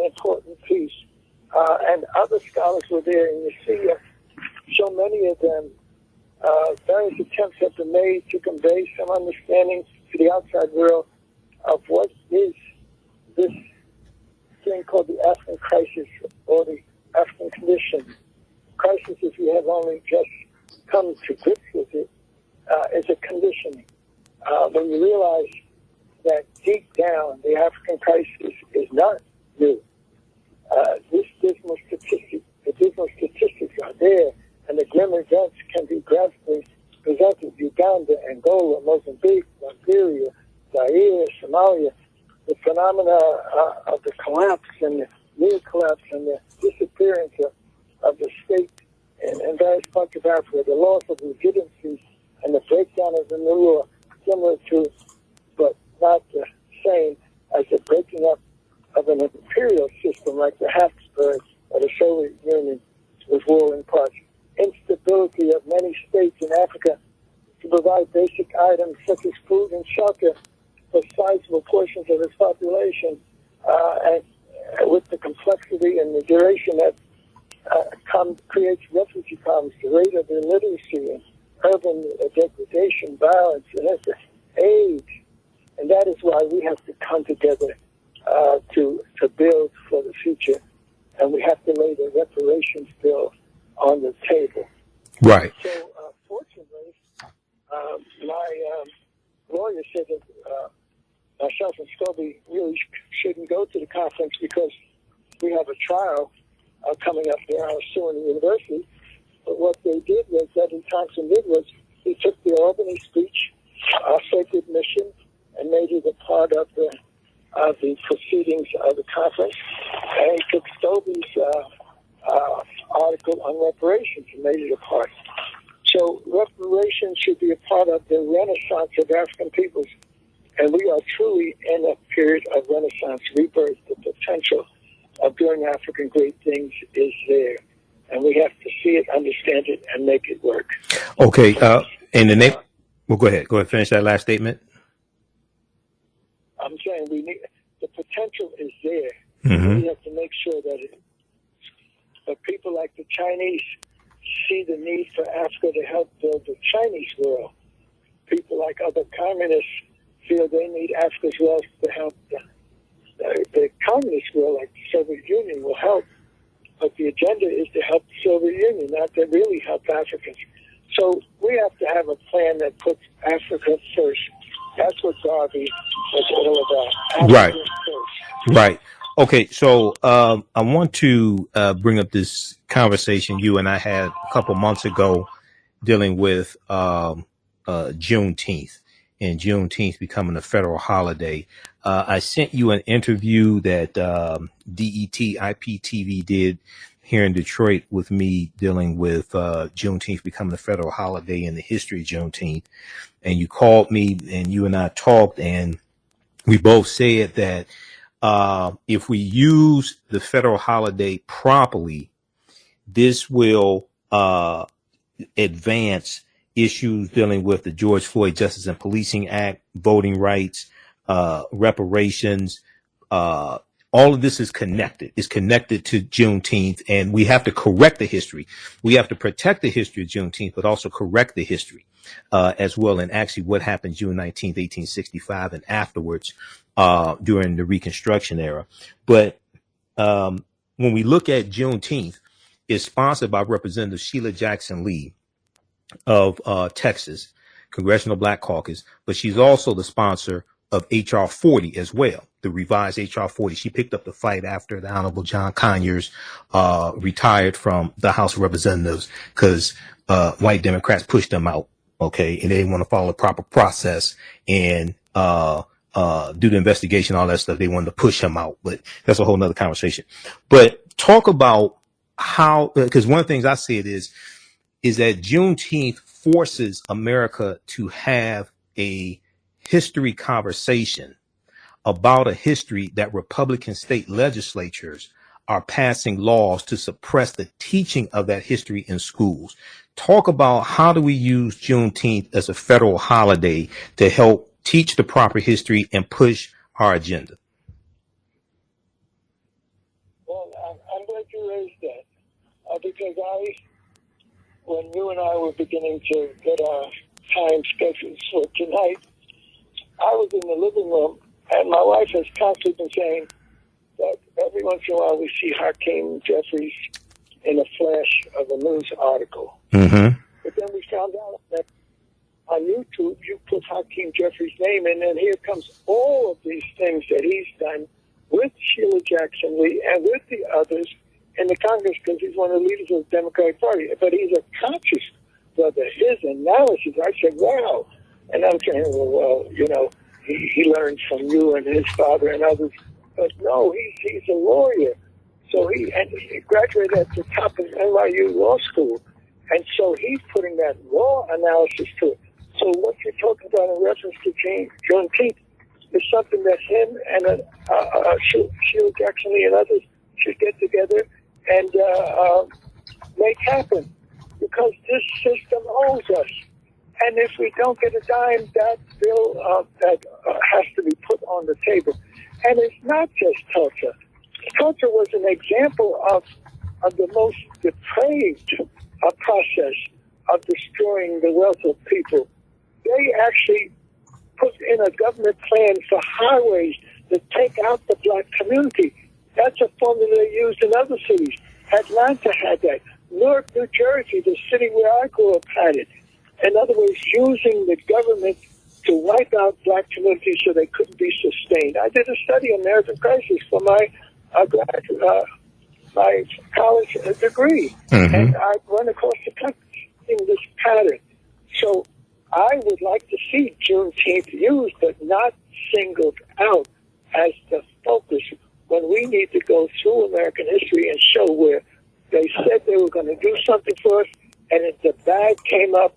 important piece. And other scholars were there. And you see so many of them, various attempts have been made to convey some understanding to the outside world of what is this thing called the African crisis or the African condition. Crisis, if you have only just come to grips with it, is a conditioning. When you realize that deep down the African crisis is not new. The dismal statistics are there, and the grim events can be graphically presented. Uganda, Angola, Mozambique, Liberia, Zaire, Somalia, the phenomena of the collapse and the near collapse and the disappearance of the state in various parts of Africa, the loss of legitimacy and the breakdown of the Nulua, similar to, but not the same as the breaking up of an imperial system like the Habsburgs or the Soviet Union with warring parts. Instability of many states in Africa to provide basic items such as food and shelter for sizable portions of its population, and with the complexity and the duration that creates refugee problems, the rate of illiteracy and urban degradation, violence, and age. And that is why we have to come together to build for the future, and we have to lay the reparations bill on the table. Right. So, fortunately, my lawyer said that myself and Scobie really shouldn't go to the conference because we have a trial coming up there. I was suing the university. But what they did was, Dudley Thompson did was, he took the Albany speech, Sacred Mission, and made it a part of the proceedings of the conference. And he took Scobie's article on reparations and made it a part. So reparations should be a part of the renaissance of African peoples. And we are truly in a period of renaissance, rebirth. The potential of doing African great things is there. And we have to see it, understand it, and make it work. Okay. In the name, well, go ahead. Go ahead. Finish that last statement. I'm saying the potential is there. Mm-hmm. We have to make sure that but people like the Chinese see the need for Africa to help build the Chinese world. People like other communists feel they need Africa's wealth to help the communist world, like the Soviet Union, will help. But the agenda is to help the Soviet Union, not to really help Africans. So we have to have a plan that puts Africa first. That's what Garvey was all about. Africa Right. First. Right. Okay. So I want to bring up this conversation you and I had a couple months ago dealing with Juneteenth and Juneteenth becoming a federal holiday. I sent you an interview that DET IPTV did here in Detroit with me dealing with Juneteenth becoming a federal holiday and the history of Juneteenth. And you called me and you and I talked, and we both said that if we use the federal holiday properly, this will advance issues dealing with the George Floyd Justice and Policing Act, voting rights, reparations. All of this is connected. It's connected to Juneteenth, and we have to correct the history. We have to protect the history of Juneteenth, but also correct the history as well. And actually what happened June 19th, 1865 and afterwards during the Reconstruction era. But when we look at Juneteenth, it's sponsored by Representative Sheila Jackson Lee of Texas, Congressional Black Caucus, but she's also the sponsor of H.R. 40 as well, the revised H.R. 40. She picked up the fight after the Honorable John Conyers retired from the House of Representatives because white Democrats pushed them out, okay, and they didn't want to follow the proper process and do the investigation, all that stuff. They wanted to push him out, but that's a whole nother conversation. But talk about how, because one of the things I said is that Juneteenth forces America to have a history conversation about a history that Republican state legislatures are passing laws to suppress the teaching of that history in schools. Talk about how do we use Juneteenth as a federal holiday to help teach the proper history and push our agenda. Well, I'm glad you raised that because when you and I were beginning to get our time schedules for tonight, I was in the living room, and my wife has constantly been saying that every once in a while we see Hakeem Jeffries in a flash of a news article. Mm-hmm. But then we found out that on YouTube, you put Hakeem Jeffries' name in, and here comes all of these things that he's done with Sheila Jackson Lee and with the others in the Congress, because he's one of the leaders of the Democratic Party. But he's a conscious brother. His analysis, I said, wow. And I'm saying, well, you know, he learned from you and his father and others. But no, he's a lawyer. So he graduated at the top of NYU Law School. And so he's putting that law analysis to it. So what you're talking about in reference to Juneteenth is something that him and Sheila Jackson Lee and others should get together and make happen. Because this system owes us. And if we don't get a dime, that bill has to be put on the table. And it's not just Tulsa. Tulsa was an example of the most depraved process of destroying the wealth of people. They actually put in a government plan for highways to take out the black community. That's a formula they used in other cities. Atlanta had that. Newark, New Jersey, the city where I grew up, had it. In other words, using the government to wipe out black communities so they couldn't be sustained. I did a study on American crisis for my my college degree, and I run across the country in this pattern. So I would like to see Juneteenth used, but not singled out as the focus when we need to go through American history and show where they said they were going to do something for us, and the bag came up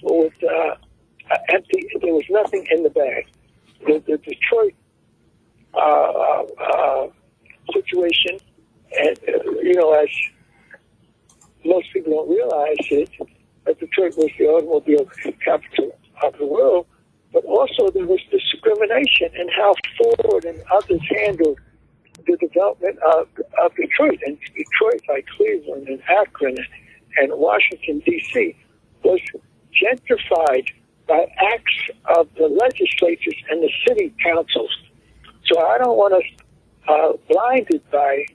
with empty. There was nothing in the bag. The Detroit situation, and as most people don't realize it, that Detroit was the automobile capital of the world, but also there was discrimination in how Ford and others handled the development of Detroit. And Detroit, like Cleveland and Akron and Washington, D.C., was gentrified by acts of the legislatures and the city councils. So I don't want us blinded by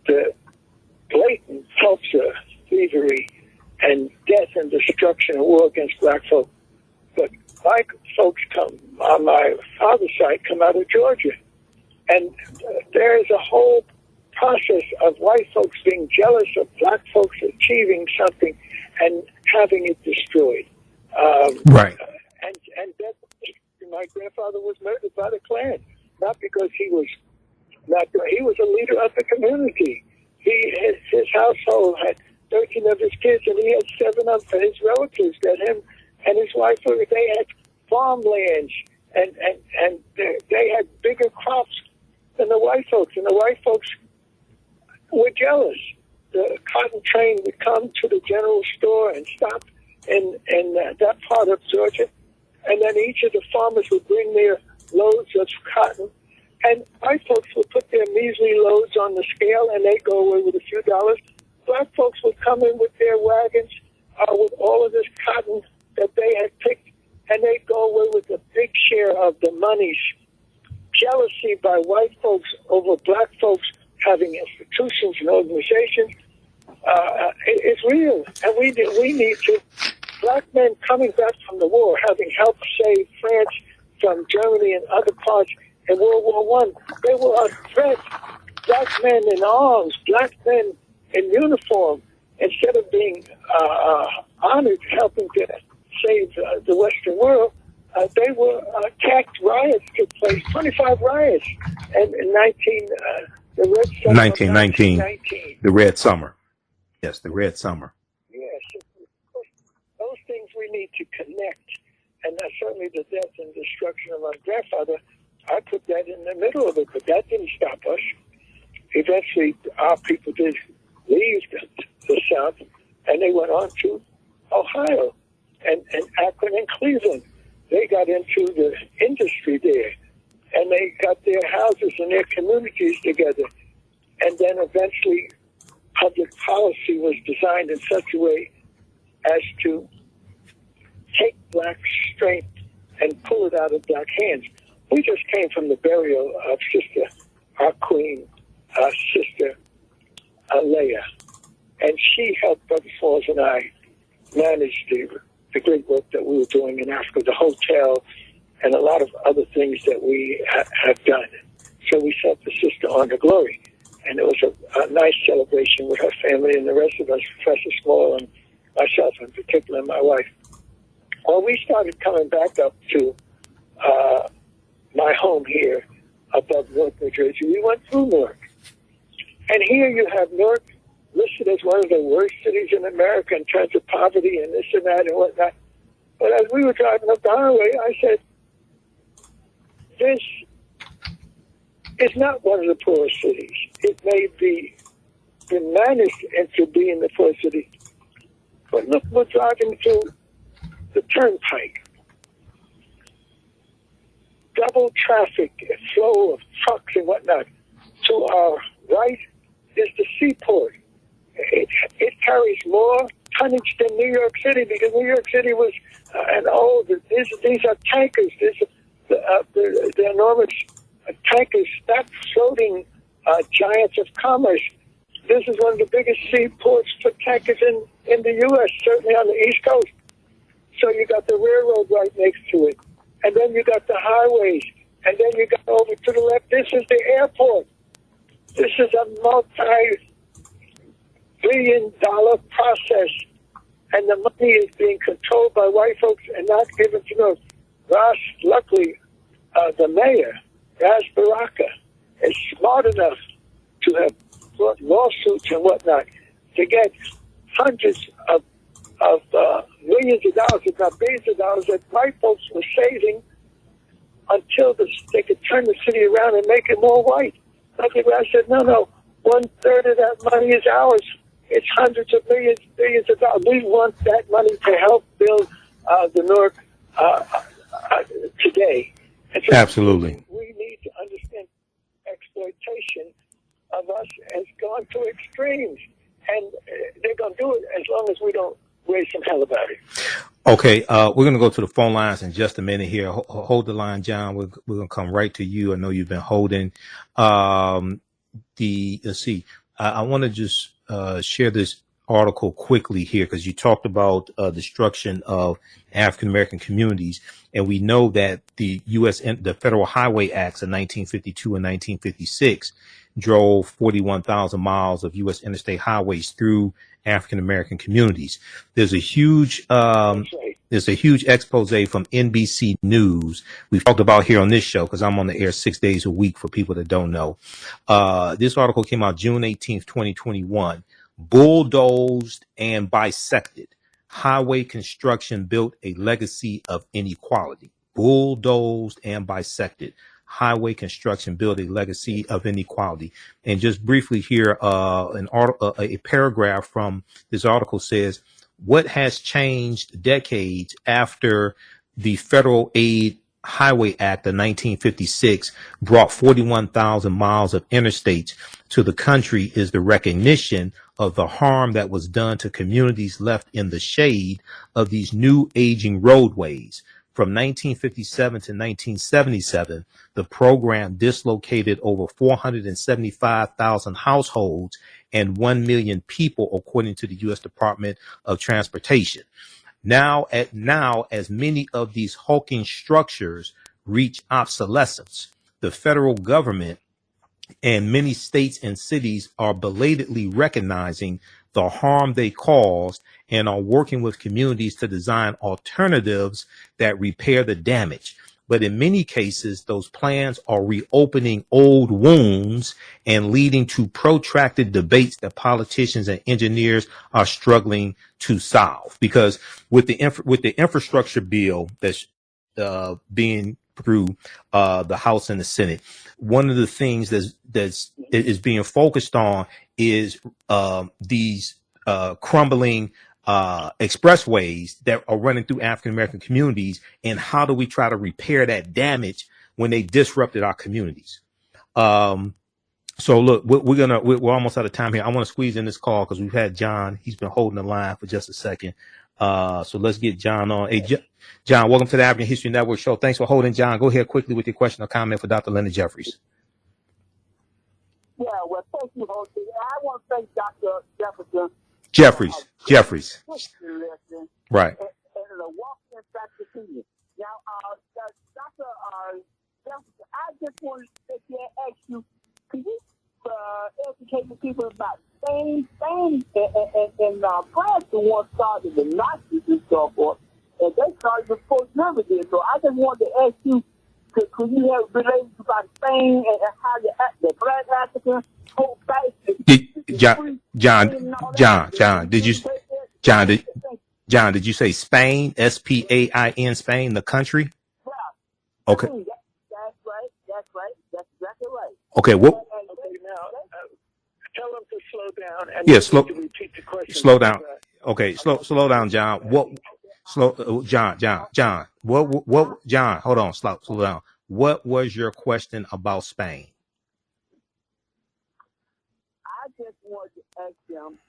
the blatant Tulsa thievery and death and destruction and war against black folk. But my folks on my father's side come out of Georgia. And there is a whole process of white folks being jealous of black folks achieving something and having it destroyed. Right. And that, my grandfather was murdered by the Klan, not because he was a leader of the community. His household had 13 of his kids, and he had 7 of his relatives that him and his wife, they had farmlands, and they had bigger crops than the white folks, and the white folks were jealous. The cotton train would come to the general store and stop in that part of Georgia. And then each of the farmers would bring their loads of cotton. And white folks would put their measly loads on the scale, and they'd go away with a few dollars. Black folks would come in with their wagons with all of this cotton that they had picked, and they'd go away with a big share of the monies. Jealousy by white folks over black folks having institutions and organizations is real. And we need to, black men coming back from the war, having helped save France from Germany and other parts in World War I, they were a threat. Black men in arms, black men in uniform, instead of being honored helping to save the Western world, they were attacked. Riots took place, 25 riots, and in 1919, the Red Summer. Yes, the Red Summer. Yes, those things we need to connect, and certainly the death and destruction of my grandfather, I put that in the middle of it, but that didn't stop us. Eventually, our people did leave the South, and they went on to Ohio and Akron and Cleveland. They got into the industry there, and they got their houses and their communities together. And then eventually, public policy was designed in such a way as to take black strength and pull it out of black hands. We just came from the burial of our queen, Sister Leah, and she helped Brother Falls and I manage the great work that we were doing in Africa, the hotel, and a lot of other things that we have done. So we sent the sister on to glory, and it was a nice celebration with her family and the rest of us, Professor Small and myself in particular, and my wife. Well, we started coming back up to my home here above Newark, New Jersey. We went through Newark. And here you have Newark listed as one of the worst cities in America in terms of poverty and this and that and whatnot. But as we were driving up the highway, I said, this is not one of the poorest cities. It may be managed into being the poorest city. But look, we're driving through the turnpike. Double traffic, flow of trucks and whatnot. To our right is the seaport. It carries more tonnage than New York City, because New York City was these are tankers. The enormous tankers, not floating giants of commerce. This is one of the biggest seaports for tankers in the U.S., certainly on the East Coast. So you got the railroad right next to it. And then you got the highways. And then you got over to the left. This is the airport. This is a multi-billion-dollar process. And the money is being controlled by white folks and not given to those. Luckily, the mayor, Ras Baraka, is smart enough to have brought lawsuits and whatnot to get hundreds of millions of dollars, if not billions of dollars, that white folks were saving until they could turn the city around and make it more white. I said, no, 1/3 of that money is ours. It's hundreds of millions, billions of dollars. We want that money to help build the Newark today. And so Absolutely. We need to understand exploitation of us has gone to extremes. And they're going to do it as long as we don't raise some hell about it. Okay, we're going to go to the phone lines in just a minute here. Hold the line, John. We're going to come right to you. I know you've been holding let's see. I want to just share this article quickly here, because you talked about destruction of African-American communities. And we know that the the Federal Highway Acts of 1952 and 1956 drove 41,000 miles of U.S. interstate highways through African-American communities. There's a huge expose from NBC News. We've talked about here on this show, because I'm on the air 6 days a week for people that don't know. This article came out June 18th, 2021. Bulldozed and bisected. Highway construction built a legacy of inequality. Bulldozed and bisected. Highway construction built a legacy of inequality. And just briefly here, a paragraph from this article says, what has changed decades after the Federal Aid Highway Act of 1956 brought 41,000 miles of interstates to the country is the recognition of the harm that was done to communities left in the shade of these new aging roadways. From 1957 to 1977, the program dislocated over 475,000 households and 1 million people, according to the U.S. Department of Transportation. Now, as many of these hulking structures reach obsolescence, the federal government and many states and cities are belatedly recognizing the harm they caused and are working with communities to design alternatives that repair the damage. But in many cases, those plans are reopening old wounds and leading to protracted debates that politicians and engineers are struggling to solve. Because with the infrastructure bill that's being through the House and the Senate, one of the things that is being focused on is these crumbling expressways that are running through African American communities, and how do we try to repair that damage when they disrupted our communities? So look, we're almost out of time here. I want to squeeze in this call because we've had John. He's been holding the line for just a second. So let's get John on. Hey, John, welcome to the African History Network show. Thanks for holding, John. Go ahead quickly with your question or comment for Dr. Leonard Jeffries. Yeah, well, thank you, Jose. I want to thank Dr. Jeffries. Right. And a walk inside the opinion. Now, Dr. Jefferson, I just wanted to ask you, could you educate the people about Spain and France, the one started the Nazis and so forth, and they started before Germany did. So I just wanted to ask you, could you have related about Spain and how the Black Africans hold fast? John, did you say Spain? SPAIN, Spain, the country? Yeah. Okay. Spain, that's right. That's exactly right. Okay. What? Tell them to slow down and repeat the question. Slow down. Okay, slow down, John. John. What, John, hold on, slow down. What was your question about Spain? I just wanted to ask them,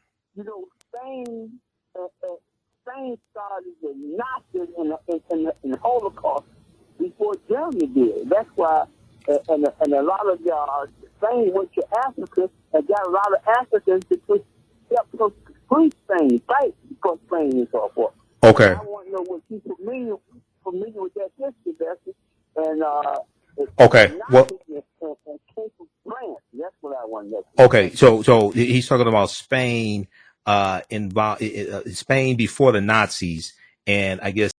Spain started the Nazis in the Holocaust before Germany did. That's why, and a lot of Spain went to Africa and got a lot of Africans to help free Spain, fight for Spain and so forth. Okay. I want to know what you familiar with that history, Bessie, and okay. Well, France. That's what I want to know. Okay, so he's talking about Spain, Spain before the Nazis, and I guess